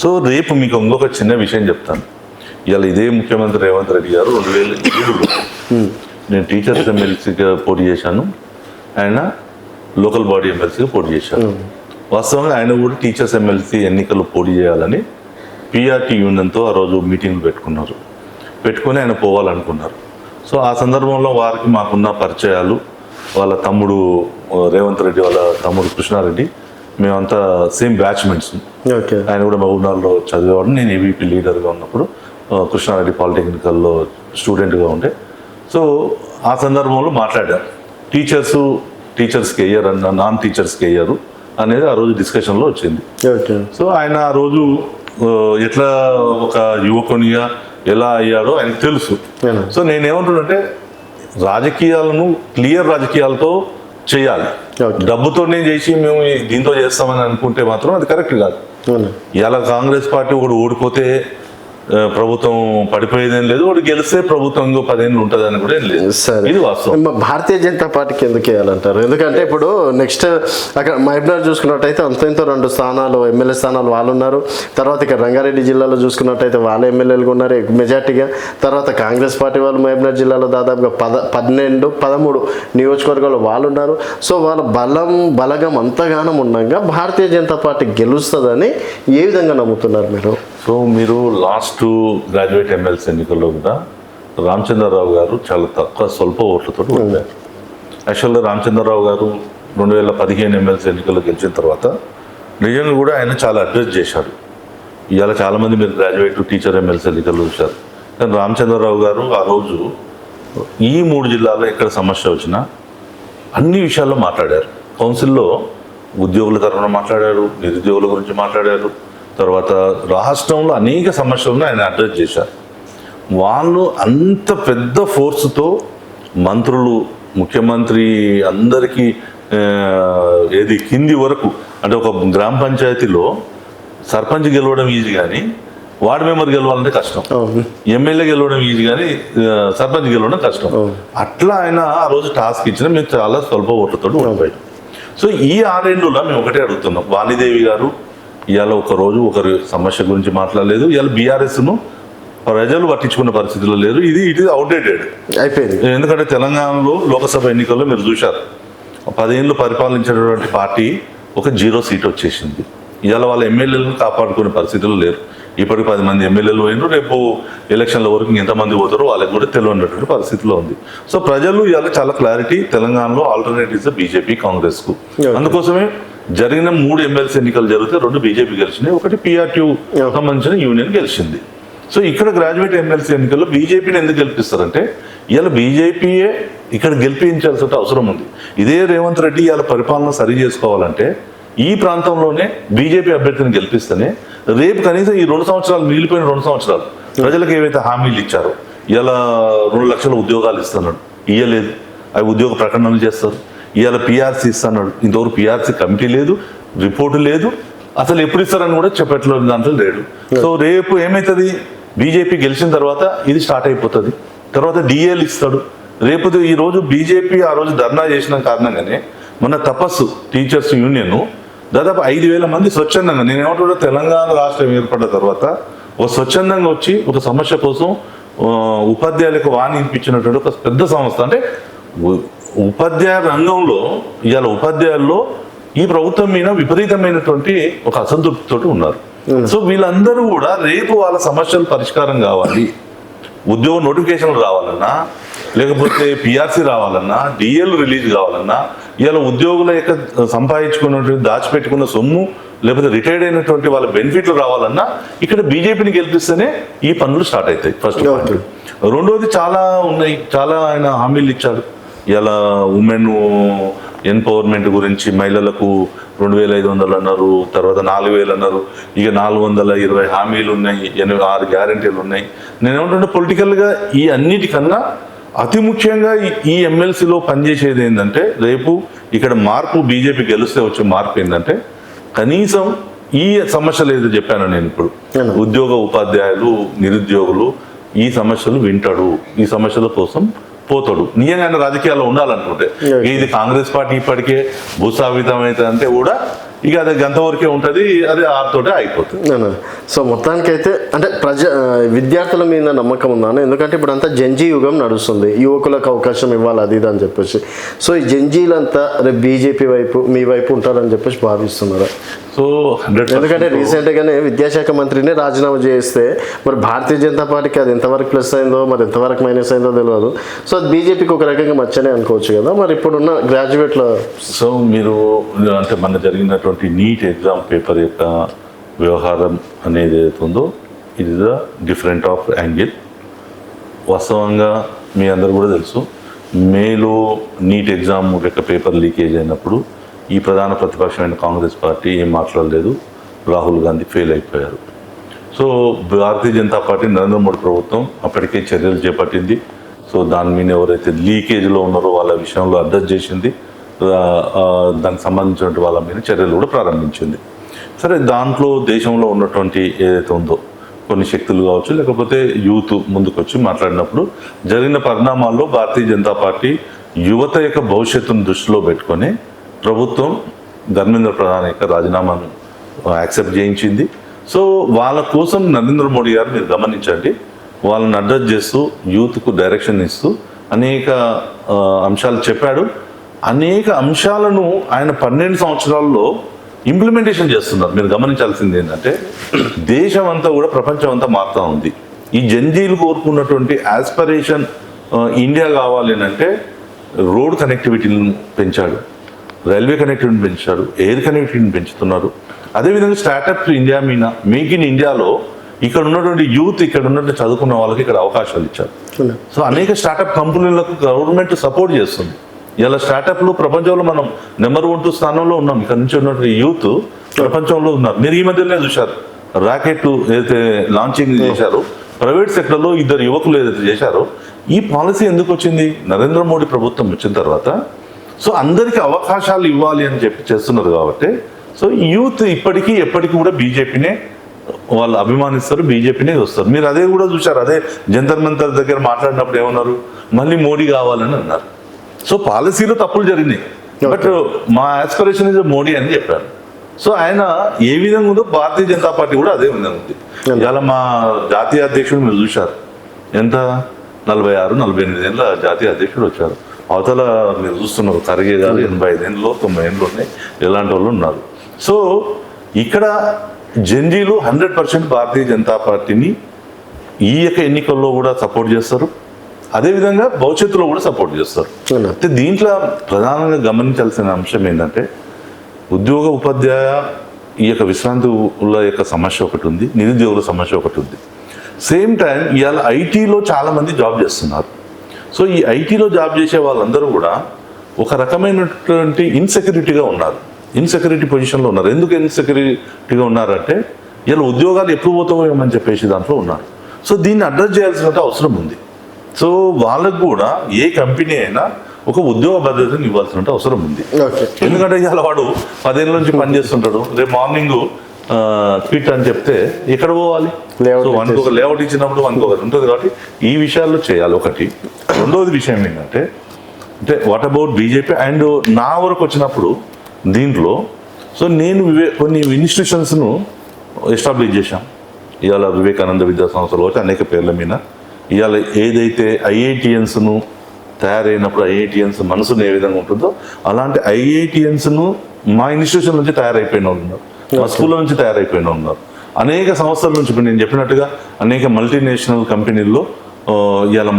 సో రేపు మీకు ఇంకొక చిన్న విషయం చెప్తాను. ఇవాళ ఇదే ముఖ్యమంత్రి రేవంత్ రెడ్డి గారు 2007లో నేను టీచర్స్ ఎమ్మెల్సీగా పోటీ చేశాను, ఆయన లోకల్ బాడీ ఎమ్మెల్సీగా పోటీ చేశాను. వాస్తవంగా ఆయన కూడా టీచర్స్ ఎమ్మెల్సీ ఎన్నికల్లో పోటీ చేయాలని పిఆర్టీ యూనియన్తో ఆ రోజు మీటింగ్లు పెట్టుకొని ఆయన పోవాలనుకున్నారు. సో ఆ సందర్భంలో వారికి మాకున్న పరిచయాలు, వాళ్ళ తమ్ముడు రేవంత్ రెడ్డి వాళ్ళ తమ్ముడు కృష్ణారెడ్డి, మేమంతా సేమ్ బ్యాచ్మెంట్స్. ఆయన కూడా మహబూబ్నగర్లో చదివేవాడు, నేను ఏబీపీ లీడర్గా ఉన్నప్పుడు కృష్ణారెడ్డి పాలిటెక్నికల్లో స్టూడెంట్గా ఉండే. సో ఆ సందర్భంలో మాట్లాడారు, టీచర్స్కి వేయరు అన్న, నాన్ టీచర్స్కి వేయరు అనేది ఆ రోజు డిస్కషన్లో వచ్చింది. సో ఆయన ఆ రోజు ఎట్లా ఒక యువకునిగా ఎలా అయ్యాడో ఆయనకు తెలుసు. సో నేనేమంటున్నానంటే రాజకీయాలను క్లియర్ రాజకీయాలతో చేయాలి, డబ్బుతోనే చేసి మేము దీంతో చేస్తామని అనుకుంటే మాత్రం అది కరెక్ట్ కాదు. ఇలా కాంగ్రెస్ పార్టీ ఒకటి ఓడిపోతే ప్రభుత్వం పడిపోయేదేం లేదు, ఒకటి గెలిస్తే ప్రభుత్వం ఇంకో 10 ఏళ్ళు ఉంటుందని కూడా ఏం లేదు. ఇది వాస్తవం. భారతీయ జనతా పార్టీకి ఎందుకు వేయాలంటారు? ఎందుకంటే ఇప్పుడు నెక్స్ట్ అక్కడ మహబూబ్నగర్ చూసుకున్నట్టయితే అంతో 2 స్థానాలు ఎమ్మెల్యే స్థానాలు వాళ్ళు ఉన్నారు. తర్వాత ఇక్కడ రంగారెడ్డి జిల్లాలో చూసుకున్నట్టయితే వాళ్ళ ఎమ్మెల్యేలుగా ఉన్నారు మెజార్టీగా. తర్వాత కాంగ్రెస్ పార్టీ వాళ్ళు మహబూబ్నగర్ జిల్లాలో దాదాపుగా 12, 13 నియోజకవర్గాలు వాళ్ళు ఉన్నారు. సో వాళ్ళ బలగం అంతగానం ఉండగా భారతీయ జనతా పార్టీ గెలుస్తుందని ఏ విధంగా నమ్ముతున్నారు మీరు? సో మీరు లాస్ట్ గ్రాడ్యుయేట్ ఎమ్మెల్సీ ఎన్నికల్లో కూడా రామచంద్రరావు గారు చాలా స్వల్ప ఓట్లతో ఓడిపోయారు. యాక్చువల్గా రామచంద్రరావు గారు 2015 ఎమ్మెల్సీ ఎన్నికల్లో గెలిచిన తర్వాత నిజంగా కూడా ఆయన చాలా అడ్రస్ చేశాడు. ఇవాళ చాలామంది మీరు గ్రాడ్యుయేట్ టీచర్ ఎమ్మెల్సీ ఎన్నికల్లో చూశారు, కానీ రామచంద్రరావు గారు ఆ రోజు ఈ 3 జిల్లాల్లో ఎక్కడ సమస్య వచ్చినా అన్ని విషయాల్లో మాట్లాడారు. కౌన్సిల్లో ఉద్యోగుల తరఫున మాట్లాడారు, నిరుద్యోగుల గురించి మాట్లాడారు, తర్వాత రాష్ట్రంలో అనేక సమస్యలను ఆయన అడ్రస్ చేశారు. వాళ్ళు అంత పెద్ద ఫోర్స్తో మంత్రులు, ముఖ్యమంత్రి అందరికీ కింది వరకు, అంటే ఒక గ్రామ పంచాయతీలో సర్పంచ్ గెలవడం ఈజీ కానీ వార్డు మెంబర్ గెలవాలంటే కష్టం, ఎమ్మెల్యే గెలవడం ఈజీ కానీ సర్పంచ్ గెలవడం కష్టం. అట్లా ఆయన ఆ రోజు టాస్క్ ఇచ్చిన మేము చాలా స్వల్ప ఓట్లతో ఓడిపోయాం. సో ఈ 6 ఏళ్ళలో మేము ఒకటే అడుగుతున్నాం, వాణిదేవి గారు ఇవాళ ఒకరి సమస్య గురించి మాట్లాడలేదు. ఇవాళ బీఆర్ఎస్ను ప్రజలు పట్టించుకున్న పరిస్థితుల్లో లేరు. ఇట్ ఈస్ అవుట్డేటెడ్ అయిపోయింది. ఎందుకంటే తెలంగాణలో లోకసభ ఎన్నికల్లో మీరు చూశారు, 10 ఏళ్ళు పరిపాలించినటువంటి పార్టీ ఒక 0 సీట్ వచ్చేసింది. ఇవాళ వాళ్ళ ఎమ్మెల్యేలను కాపాడుకునే పరిస్థితుల్లో లేరు. ఇప్పటికి 10 మంది ఎమ్మెల్యేలు పోయినారు, రేపు ఎలక్షన్ల వరకు ఎంతమంది పోతారో వాళ్ళకి కూడా తెలియనటువంటి పరిస్థితిలో ఉంది. సో ప్రజలు ఇవాళ చాలా క్లారిటీ, తెలంగాణలో ఆల్టర్నేటివ్స్ బీజేపీ కాంగ్రెస్కు. అందుకోసమే జరిగిన 3 ఎమ్మెల్సీ ఎన్నికలు జరిగితే 2 బీజేపీ గెలిచినాయి, ఒకటి పిఆర్టీ సంబంధించిన యూనియన్ గెలిచింది. సో ఇక్కడ గ్రాడ్యుయేట్ ఎమ్మెల్సీ ఎన్నికల్లో బీజేపీని ఎందుకు గెలిపిస్తారంటే ఇవాళ బీజేపీయే ఇక్కడ గెలిపించాల్సిన అవసరం ఉంది. ఇదే రేవంత్ రెడ్డి ఇవాళ పరిపాలన సరి చేసుకోవాలంటే ఈ ప్రాంతంలోనే బీజేపీ అభ్యర్థిని గెలిపిస్తేనే రేపు కనీసం ఈ 2 సంవత్సరాలు మిగిలిపోయిన 2 సంవత్సరాలు ప్రజలకు ఏవైతే హామీలు ఇచ్చారో, ఇలా 2 లక్షల ఉద్యోగాలు ఇస్తున్నాడు, ఇయ్యలేదు, అవి ఉద్యోగ ప్రకటనలు చేస్తారు. ఇవాళ పిఆర్సీ ఇస్తున్నాడు, ఇంతవరకు పిఆర్సీ కమిటీ లేదు, రిపోర్టు లేదు, అసలు ఎప్పుడు ఇస్తారని కూడా చెప్పట్లేదు, దాంట్లో లేడు. సో రేపు ఏమవుతుంది, బీజేపీ గెలిచిన తర్వాత ఇది స్టార్ట్ అయిపోతుంది. తర్వాత డిఏలు ఇస్తాడు, రేపు ఈ రోజు బీజేపీ ఆ రోజు ధర్నా చేసిన కారణంగానే మన తపస్సు టీచర్స్ యూనియన్ దాదాపు 5,000 మంది స్వచ్ఛందంగా, నేనేమంటున్నా తెలంగాణ రాష్ట్రం ఏర్పడిన తర్వాత ఒక స్వచ్ఛందంగా వచ్చి ఒక సమస్య కోసం ఉపాధ్యాయులకు వాణి ఇప్పించినటువంటి ఒక పెద్ద సంస్థ. అంటే ఉపాధ్యాయ రంగంలో ఇవాళ ఉపాధ్యాయుల్లో ఈ ప్రభుత్వం మీద విపరీతమైనటువంటి ఒక అసంతృప్తితో ఉన్నారు. సో వీళ్ళందరూ కూడా రేపు వాళ్ళ సమస్యలు పరిష్కారం కావాలి, ఉద్యోగ నోటిఫికేషన్లు రావాలన్నా, లేకపోతే పిఆర్సీ రావాలన్నా, డిఎల్ రిలీజ్ కావాలన్నా, ఇలా ఉద్యోగుల యొక్క సంపాదించుకున్నటువంటి దాచిపెట్టుకున్న సొమ్ము, లేకపోతే రిటైర్డ్ అయినటువంటి వాళ్ళ బెనిఫిట్లు రావాలన్నా ఇక్కడ బీజేపీని గెలిపిస్తేనే ఈ పనులు స్టార్ట్ అవుతాయి. First point. రెండోది చాలా ఉన్నాయి, చాలా ఆయన హామీలు ఇచ్చాడు. ఇలా ఉమెన్ ఎంపవర్మెంట్ గురించి మహిళలకు 2,500 అన్నారు, తర్వాత 4,000 అన్నారు, ఇక 420 హామీలు ఉన్నాయి, 86 గ్యారంటీలు ఉన్నాయి. నేనేమంటుంటే పొలిటికల్గా ఈ అన్నిటికన్నా అతి ముఖ్యంగా ఈ ఎమ్మెల్సీలో పనిచేసేది ఏంటంటే రేపు ఇక్కడ మార్పు, బీజేపీ గెలిస్తే వచ్చే మార్పు ఏంటంటే కనీసం ఈ సమస్యలు ఏదో చెప్పాను నేను ఇప్పుడు, ఉద్యోగ ఉపాధ్యాయులు నిరుద్యోగులు ఈ సమస్యలు వింటాడు, ఈ సమస్యల కోసం పోతాడు. నిజంగా ఆయన రాజకీయాల్లో ఉండాలనుకుంటే ఇది కాంగ్రెస్ పార్టీ ఇప్పటికే భూస్థాపితం అయితే అంటే కూడా ఇక అది గంతవరకే ఉంటుంది, అది ఆరుతోటే అయిపోతుంది. సో మొత్తానికైతే అంటే విద్యార్థుల మీద నమ్మకం ఉందాను, ఎందుకంటే ఇప్పుడు అంతా జంజీ యుగం నడుస్తుంది, యువకులకు అవకాశం ఇవ్వాలి అది ఇది అని చెప్పేసి. సో ఈ జంజీలంతా రేపు బీజేపీ వైపు మీ వైపు ఉంటారని చెప్పేసి భావిస్తున్నారా? సో ఎందుకంటే రీసెంట్గానే విద్యాశాఖ మంత్రిని రాజీనామా చేస్తే మరి భారతీయ జనతా పార్టీకి అది ఎంతవరకు ప్లస్ అయిందో మరి ఎంతవరకు మైనస్ అయిందో తెలియదు. సో అది బీజేపీకి ఒక రకంగా మచ్చనే అనుకోవచ్చు కదా మరి ఇప్పుడున్న గ్రాడ్యుయేట్ల. సో మీరు అంటే మన జరిగినటువంటి నీట్ ఎగ్జామ్ పేపర్ యొక్క వ్యవహారం అనేది ఏదైతే ఉందో ఇది ద డిఫరెంట్ ఆఫ్ యాంగిల్. వాస్తవంగా మీ అందరూ కూడా తెలుసు, మేలో నీట్ ఎగ్జామ్ యొక్క పేపర్ లీకేజ్ అయినప్పుడు ఈ ప్రధాన ప్రతిపక్షమైన కాంగ్రెస్ పార్టీ ఏం మాట్లాడలేదు, రాహుల్ గాంధీ ఫెయిల్ అయిపోయారు. సో భారతీయ జనతా పార్టీ నరేంద్ర మోడీ ప్రభుత్వం అప్పటికే చర్యలు చేపట్టింది. సో దాని మీద ఎవరైతే లీకేజ్లో ఉన్నారో వాళ్ళ విషయంలో అడ్రస్ చేసింది, దానికి సంబంధించినటువంటి వాళ్ళ మీద చర్యలు కూడా ప్రారంభించింది. సరే, దాంట్లో దేశంలో ఉన్నటువంటి ఏదైతే ఉందో కొన్ని శక్తులు కావచ్చు, లేకపోతే యూత్ ముందుకొచ్చి మాట్లాడినప్పుడు జరిగిన పరిణామాల్లో భారతీయ జనతా పార్టీ యువత యొక్క భవిష్యత్తును దృష్టిలో పెట్టుకొని ప్రభుత్వం ధర్మేంద్ర ప్రధాన్ యొక్క రాజీనామాను యాక్సెప్ట్ చేయించింది. సో వాళ్ళ కోసం నరేంద్ర మోడీ గారు మీరు గమనించండి, వాళ్ళని అడ్రస్ చేస్తూ యూత్కు డైరెక్షన్ ఇస్తూ అనేక అంశాలు చెప్పాడు. అనేక అంశాలను ఆయన 12 సంవత్సరాల్లో ఇంప్లిమెంటేషన్ చేస్తున్నారు. మీరు గమనించాల్సింది ఏంటంటే దేశం అంతా కూడా ప్రపంచం అంతా మారుతూ ఉంది. ఈ జంజీలు కోరుకున్నటువంటి ఆస్పిరేషన్ ఇండియా కావాలి అంటే రోడ్ కనెక్టివిటీని పెంచాడు, రైల్వే కనెక్టివిటీని పెంచాడు, ఎయిర్ కనెక్టివిటీని పెంచుతున్నారు. అదేవిధంగా స్టార్టప్ ఇండియా మీద మేక్ ఇన్ ఇండియాలో ఇక్కడ ఉన్నటువంటి యూత్, ఇక్కడ ఉన్నటువంటి చదువుకున్న వాళ్ళకి ఇక్కడ అవకాశాలు ఇచ్చారు. సో అనేక స్టార్టప్ కంపెనీలకు గవర్నమెంట్ సపోర్ట్ చేస్తుంది. ఇలా స్టార్టప్లు ప్రపంచంలో మనం నెంబర్ 1 స్థానంలో ఉన్నాం. ఇక్కడ నుంచి ఉన్నటువంటి యూత్ ప్రపంచంలో ఉన్నారు. మీరు ఈ మధ్యనే చూశారు, రాకెట్ ఏదైతే లాంచింగ్ చేశారో ప్రైవేట్ సెక్టర్లో 2 యువకులు ఏదైతే చేశారో. ఈ పాలసీ ఎందుకు వచ్చింది? నరేంద్ర మోడీ ప్రభుత్వం వచ్చిన తర్వాత. సో అందరికీ అవకాశాలు ఇవ్వాలి అని చెప్పి చేస్తున్నారు కాబట్టి సో యూత్ ఇప్పటికీ ఎప్పటికీ కూడా బీజేపీనే వాళ్ళు అభిమానిస్తారు, బీజేపీనే వస్తారు. మీరు అదే కూడా చూశారు, అదే జంతర్ మంతర్ దగ్గర మాట్లాడినప్పుడు ఏమన్నారు, మళ్ళీ మోడీ కావాలని అన్నారు. సో పాలసీలో తప్పులు జరిగినాయి, బట్ మా ఆస్పిరేషన్ ఇస్ మోడీ అని చెప్పారు. సో ఆయన ఏ విధంగా ఉందో భారతీయ జనతా పార్టీ కూడా అదే విధంగా ఉంది. ఇవాళ మా జాతీయ అధ్యక్షుడు మీరు చూశారు, ఎంత 46-48 ఏళ్ళ జాతీయ అధ్యక్షుడు వచ్చారు. అవతల మీరు చూస్తున్నారు ఖర్గే గారు 85 ఏళ్ళు 90 ఏళ్ళు ఉన్నాయి, ఇలాంటి వాళ్ళు ఉన్నారు. సో ఇక్కడ జంజీలు 100% భారతీయ జనతా పార్టీని ఈ యొక్క ఎన్నికల్లో కూడా సపోర్ట్ చేస్తారు, అదేవిధంగా భవిష్యత్తులో కూడా సపోర్ట్ చేస్తారు. అయితే దీంట్లో ప్రధానంగా గమనించాల్సిన అంశం ఏంటంటే ఉద్యోగ ఉపాధ్యాయ ఈ యొక్క విశ్రాంతుల యొక్క సమస్య ఒకటి ఉంది, నిరుద్యోగుల సమస్య ఒకటి ఉంది. సేమ్ టైం ఇవాళ ఐటీలో చాలామంది జాబ్ చేస్తున్నారు. సో ఈ ఐటీలో జాబ్ చేసే వాళ్ళందరూ కూడా ఒక రకమైనటువంటి ఇన్సెక్యూరిటీగా ఉన్నారు, ఇన్సెక్యూరిటీ పొజిషన్లో ఉన్నారు. ఎందుకు ఇన్సెక్యూరిటీగా ఉన్నారంటే ఇలా ఉద్యోగాలు ఎప్పుడు పోతామని చెప్పేసి దాంట్లో ఉన్నారు. సో దీన్ని అడ్రస్ చేయాల్సిన అవసరం ఉంది. సో వాళ్ళకు కూడా ఏ కంపెనీ అయినా ఒక ఉద్యోగ భద్రతను ఇవ్వాల్సిన అవసరం ఉంది. ఎందుకంటే ఇవాళ వాడు 10 ఏళ్ళ నుంచి పని చేస్తుంటాడు, రేపు మార్నింగ్ క్విట్ అని చెప్తే ఎక్కడ పోవాలి? సో వానికి ఒక లేఅవుట్ ఇచ్చినప్పుడు వానికి ఒకటి ఉంటుంది. కాబట్టి ఈ విషయాల్లో చేయాలి. ఒకటి. రెండవది విషయం ఏంటంటే అంటే వాట్ అబౌట్ బీజేపీ అండ్ నా వరకు వచ్చినప్పుడు దీంట్లో సో నేను కొన్ని ఇన్స్టిట్యూషన్స్ను ఎస్టాబ్లిష్ చేశాం. ఇవాళ వివేకానంద విద్యా సంస్థలు వచ్చి అనేక పేర్ల మీద ఇవాళ ఏదైతే ఐఐటిఎన్స్ను తయారైనప్పుడు ఐఐటిఎన్స్ మనసును ఏ విధంగా ఉంటుందో అలాంటి ఐఐటిఎన్స్ను మా ఇన్స్టిట్యూషన్ నుంచి తయారైపోయిన వాళ్ళు ఉన్నారు, మా స్కూల్లో నుంచి తయారైపోయిన ఉన్నారు. అనేక సంస్థల నుంచి ఇప్పుడు నేను చెప్పినట్టుగా అనేక మల్టీనేషనల్ కంపెనీల్లో ఇవాళ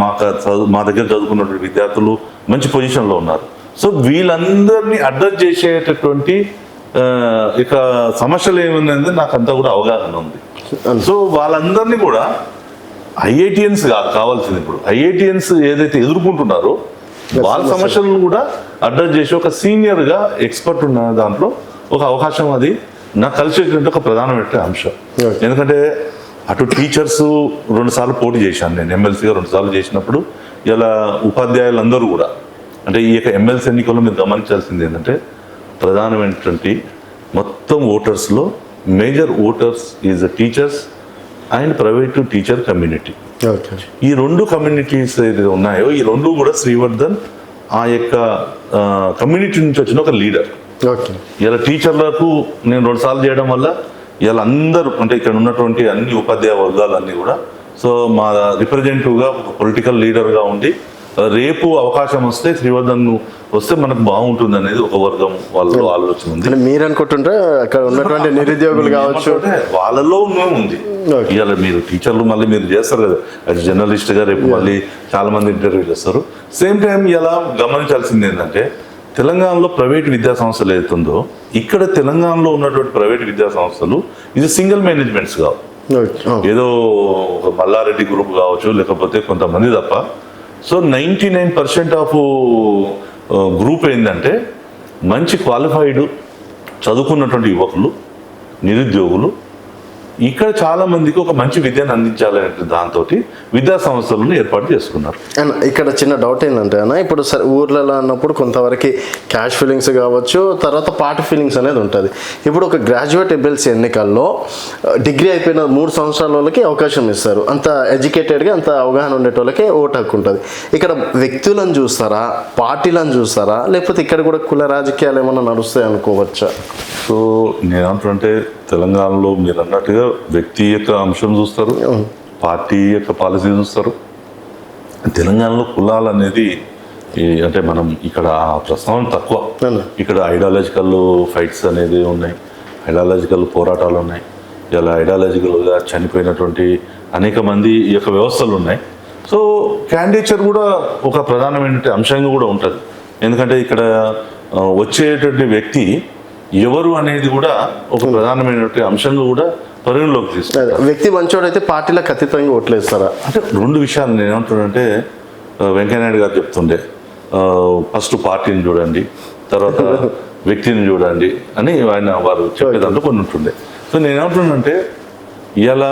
మా దగ్గర చదువుకున్నటువంటి విద్యార్థులు మంచి పొజిషన్లో ఉన్నారు. సో వీళ్ళందరినీ అడ్రస్ చేసేటటువంటి ఇక సమస్యలు ఏముందంటే నాకు అంతా కూడా అవగాహన ఉంది. సో వాళ్ళందరినీ కూడా ఐఐటిఎన్స్ కావాల్సింది ఇప్పుడు ఐఐటిఎన్స్ ఏదైతే ఎదుర్కొంటున్నారో వాళ్ళ సమస్యలను కూడా అడ్రస్ చేసి ఒక సీనియర్గా ఎక్స్పర్ట్ ఉన్న దాంట్లో ఒక అవకాశం అది నాకు కలిసి వచ్చినట్టు ఒక ప్రధానమైన అంశం. ఎందుకంటే అటు టీచర్స్ 2 సార్లు పోటీ చేశాను నేను ఎమ్మెల్సీగా 2 సార్లు చేసినప్పుడు ఇలా ఉపాధ్యాయులందరూ కూడా అంటే ఈ యొక్క ఎమ్మెల్సీ ఎన్నికల్లో మీరు గమనించాల్సింది ఏంటంటే ప్రధానమైనటువంటి మొత్తం ఓటర్స్లో major voters is the teachers and private teacher community. ఈ 2 కమ్యూనిటీస్ ఏదైతే ఉన్నాయో ఈ 2 కూడా శ్రీవర్ధన్ ఆ యొక్క కమ్యూనిటీ నుంచి వచ్చిన ఒక లీడర్. ఇలా టీచర్లకు నేను 2 సార్లు చేయడం వల్ల ఇలా అందరూ అంటే ఇక్కడ ఉన్నటువంటి అన్ని ఉపాధ్యాయ వర్గాలన్నీ కూడా సో మా రిప్రజెంటేటివ్గా ఒక పొలిటికల్ లీడర్గా ఉండి రేపు అవకాశం వస్తే శ్రీవర్ధన్ వస్తే మనకు బాగుంటుంది అనేది ఒక వర్గం వాళ్ళలో ఆలోచన ఉంది. మీరు అనుకుంటుంటే అక్కడ ఉన్నటువంటి నిరుద్యోగులు కావచ్చు వాళ్ళలో ఉంది. ఇవాళ మీరు టీచర్లు మళ్ళీ మీరు చేస్తారు కదా అది జర్నలిస్ట్గా రేపు మళ్ళీ చాలా మంది ఇంటర్వ్యూ చేస్తారు. సేమ్ టైం ఇలా గమనించాల్సింది ఏంటంటే తెలంగాణలో ప్రైవేట్ విద్యా సంస్థలు ఏదైతుందో ఇక్కడ తెలంగాణలో ఉన్నటువంటి ప్రైవేట్ విద్యా సంస్థలు ఇది సింగిల్ మేనేజ్మెంట్స్ కావు. ఏదో ఒక మల్లారెడ్డి గ్రూప్ కావచ్చు లేకపోతే కొంతమంది తప్ప. సో 99% ఆఫ్ గ్రూప్ ఏంటంటే మంచి క్వాలిఫైడ్ చదువుకున్నటువంటి యువకులు నిరుద్యోగులు ఇక్కడ చాలా మందికి ఒక మంచి విద్యను అందించాలనే దాంతో విద్యా సంస్థలను ఏర్పాటు చేసుకున్నారు. అండ్ ఇక్కడ చిన్న డౌట్ ఏంటంటే అన్న ఇప్పుడు సరే ఊర్లలో అన్నప్పుడు కొంతవరకు క్యాష్ ఫీలింగ్స్ కావచ్చు తర్వాత పార్టీ ఫీలింగ్స్ అనేది ఉంటుంది. ఇప్పుడు ఒక గ్రాడ్యుయేట్ ఎమ్మెల్సీ ఎన్నికల్లో డిగ్రీ అయిపోయిన 3 సంవత్సరాల వాళ్ళకి అవకాశం ఇస్తారు. అంత ఎడ్యుకేటెడ్గా అంత అవగాహన ఉండేటోళ్ళకి ఓటు హక్కు ఉంటుంది. ఇక్కడ వ్యక్తులను చూస్తారా పార్టీలను చూస్తారా లేకపోతే ఇక్కడ కూడా కుల రాజకీయాలు ఏమన్నా నడుస్తాయి అనుకోవచ్చా? సో నేనంటే తెలంగాణలో మీరు అన్నట్టుగా వ్యక్తి యొక్క అంశం చూస్తారు, పార్టీ యొక్క పాలసీ చూస్తారు. తెలంగాణలో కులాలు అనేది అంటే మనం ఇక్కడ ప్రస్తావన తక్కువ. ఇక్కడ ఐడియాలజికల్ ఫైట్స్ అనేది ఉన్నాయి, ఐడియాలజికల్ పోరాటాలు ఉన్నాయి. ఇలా ఐడియాలజికల్గా చనిపోయినటువంటి అనేక మంది ఈ యొక్క వ్యవస్థలు ఉన్నాయి. సో క్యాండిడేచర్ కూడా ఒక ప్రధానమైన అంశంగా కూడా ఉంటుంది. ఎందుకంటే ఇక్కడ వచ్చేటువంటి వ్యక్తి ఎవరు అనేది కూడా ఒక ప్రధానమైనటువంటి అంశంగా కూడా పరిగణలోకి తీసుకుంటారు. వ్యక్తి మంచోడైతే పార్టీలకు అతీతంగా ఓట్లేస్తారా అంటే 2 విషయాలు నేను ఏమంటున్నానంటే వెంకయ్యనాయుడు గారు చెప్తుండే ఫస్ట్ పార్టీని చూడండి తర్వాత వ్యక్తిని చూడండి అని వారు చెప్పేదాంట్లో కొన్ని ఉంటుండే. సో నేనేమంటున్నానంటే ఇలా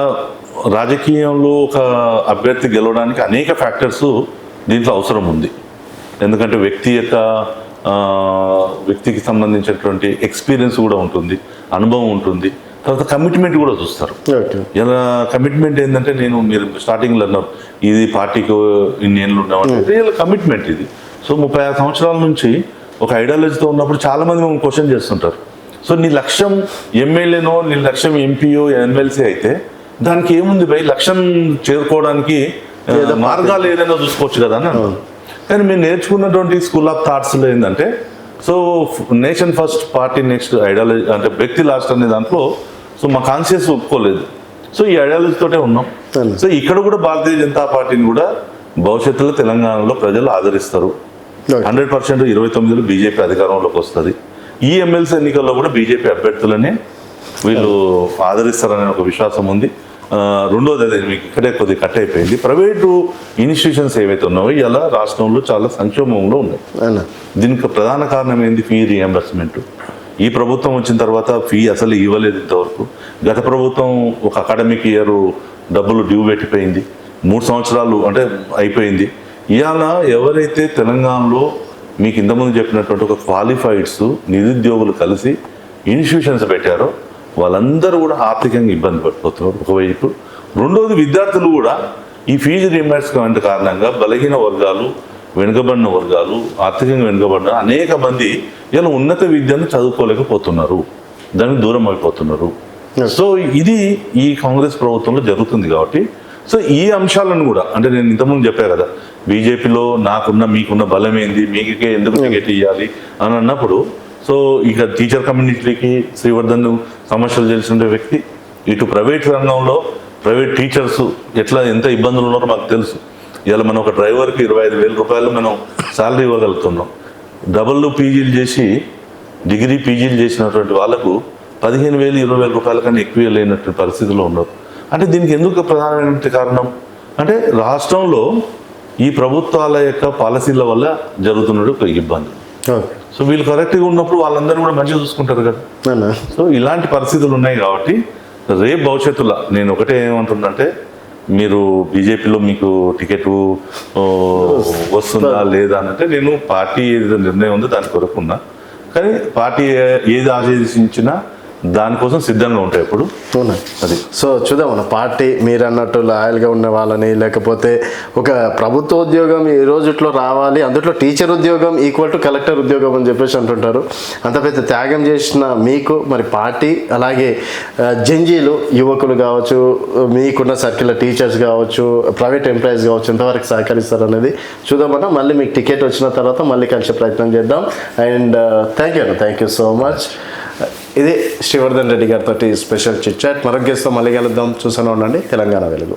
రాజకీయంలో ఒక అభ్యర్థి గెలవడానికి అనేక ఫ్యాక్టర్స్ దీంట్లో అవసరం ఉంది. ఎందుకంటే వ్యక్తికి సంబంధించినటువంటి ఎక్స్పీరియన్స్ కూడా ఉంటుంది, అనుభవం ఉంటుంది, తర్వాత కమిట్మెంట్ కూడా చూస్తారు. ఇలా కమిట్మెంట్ ఏంటంటే మీరు స్టార్టింగ్లో అన్నారు ఇది పార్టీకి ఇన్ని ఏళ్ళు ఉన్నామంటే ఇలా కమిట్మెంట్ ఇది. సో 36 సంవత్సరాల నుంచి ఒక ఐడియాలజీతో ఉన్నప్పుడు చాలామంది మమ్మల్ని క్వశ్చన్ చేస్తుంటారు. సో నీ లక్ష్యం ఎమ్మెల్యేనో నీ లక్ష్యం ఎంపీఓ ఎమ్మెల్సీ అయితే దానికి ఏముంది భయ్ లక్ష్యం చేరుకోవడానికి మార్గాలు ఏదైనా చూసుకోవచ్చు కదా అని అన్నారు. కానీ మేము నేర్చుకున్నటువంటి స్కూల్ ఆఫ్ థాట్స్లో ఏంటంటే so nation first party next ideology అంటే వ్యక్తి లాస్ట్ అనే దాంట్లో సో మా కాన్షియస్ ఒప్పుకోలేదు. సో ఈ ఐడియాలజీతోటే ఉన్నాం. సో ఇక్కడ కూడా భారతీయ జనతా పార్టీని కూడా భవిష్యత్తులో తెలంగాణలో ప్రజలు ఆదరిస్తారు. 100% 29లో బీజేపీ అధికారంలోకి వస్తుంది. ఈ ఎమ్మెల్సీ ఎన్నికల్లో కూడా బీజేపీ అభ్యర్థులనే వీళ్ళు ఆదరిస్తారనే ఒక విశ్వాసం ఉంది. రెండోది అదే మీకు ఇక్కడే కొద్దిగా కట్ అయిపోయింది. ప్రైవేటు ఇన్స్టిట్యూషన్స్ ఏవైతే ఉన్నాయో ఇలా రాష్ట్రంలో చాలా సంక్షోభంలో ఉన్నాయి. దీనికి ప్రధాన కారణం ఏంది? Fee reimbursement. ఈ ప్రభుత్వం వచ్చిన తర్వాత ఫీ అసలు ఇవ్వలేదు ఇంతవరకు. గత ప్రభుత్వం ఒక అకాడమిక్ ఇయర్ డబ్బులు డ్యూ పెట్టిపోయింది, 3 సంవత్సరాలు అంటే అయిపోయింది. ఇవాళ ఎవరైతే తెలంగాణలో మీకు ఇంతకుముందు చెప్పినటువంటి ఒక క్వాలిఫైడ్స్ నిరుద్యోగులు కలిసి ఇన్స్టిట్యూషన్స్ పెట్టారో వాళ్ళందరూ కూడా ఆర్థికంగా ఇబ్బంది పడిపోతున్నారు ఒకవైపు. రెండోది విద్యార్థులు కూడా ఈ ఫీజు రీయింబర్స్మెంట్ కారణంగా బలహీన వర్గాలు వెనుకబడిన వర్గాలు, ఆర్థికంగా వెనుకబడిన అనేక మంది ఇలా ఉన్నత విద్యను చదువుకోలేకపోతున్నారు, దానికి దూరం అయిపోతున్నారు. సో ఇది ఈ కాంగ్రెస్ ప్రభుత్వంలో జరుగుతుంది కాబట్టి సో ఈ అంశాలను కూడా అంటే నేను ఇంతకుముందు చెప్పాను కదా, బీజేపీలో మీకున్న బలం ఏంది, మీకే ఎందుకు టికెట్ ఇవ్వాలి అని అన్నప్పుడు సో ఇక టీచర్ కమ్యూనిటీకి శ్రీవర్ధన్ సమస్యలు తెలిసిన వ్యక్తి, ఇటు ప్రైవేట్ రంగంలో ప్రైవేట్ టీచర్స్ ఎంత ఇబ్బందులు ఉన్నారో మాకు తెలుసు. ఇలా మనం ఒక డ్రైవర్కి 25,000 రూపాయలు మనం శాలరీ ఇవ్వగలుగుతున్నాం. డబుల్ పీజీలు చేసి డిగ్రీ పీజీలు చేసినటువంటి వాళ్ళకు 15,000 20,000 రూపాయల కన్నా ఎక్కువ లేనటువంటి పరిస్థితిలో ఉన్నారు. అంటే దీనికి ఎందుకు ప్రధానమైన కారణం అంటే రాష్ట్రంలో ఈ ప్రభుత్వాల యొక్క పాలసీల వల్ల జరుగుతున్న ఒక ఇబ్బంది. సో వీళ్ళు కరెక్ట్గా ఉన్నప్పుడు వాళ్ళందరూ కూడా మంచిగా చూసుకుంటారు కదా. సో ఇలాంటి పరిస్థితులు ఉన్నాయి కాబట్టి రేపు భవిష్యత్తులో నేను ఒకటే ఏమంటుందంటే, మీరు బీజేపీలో మీకు టికెట్ వస్తుందా లేదా అంటే నేను పార్టీ ఏదో నిర్ణయం ఉందో దాని కొరకు ఉన్నా, కానీ పార్టీ ఏది ఆదేశించినా దానికోసం సిద్ధంగా ఉంటాయి ఎప్పుడు. అది సో చూద్దాం మన పార్టీ మీరు అన్నట్టు లాయల్గా ఉన్న వాళ్ళని, లేకపోతే ఒక ప్రభుత్వ ఉద్యోగం ఈ రోజుట్లో రావాలి, అందులో టీచర్ ఉద్యోగం ఈక్వల్ టు కలెక్టర్ ఉద్యోగం అని చెప్పేసి అంటుంటారు. అంత పెద్ద త్యాగం చేసిన మీకు మరి పార్టీ అలాగే జంజీలు యువకులు కావచ్చు, మీకున్న సర్కిల్ టీచర్స్ కావచ్చు, ప్రైవేట్ ఎంప్లాయీస్ కావచ్చు ఎంతవరకు సహకరిస్తారు అనేది చూద్దామన్నా. మళ్ళీ మీకు టికెట్ వచ్చిన తర్వాత మళ్ళీ కలిసే ప్రయత్నం చేద్దాం. And thank you so much. ఇది శ్రీవర్ధన్ రెడ్డి గారితో స్పెషల్ చిట్ చాట్. మరొక గెస్ట్తో మళ్ళీ కలుద్దాం. చూస్తూనే ఉండండి తెలంగాణ వెలుగు.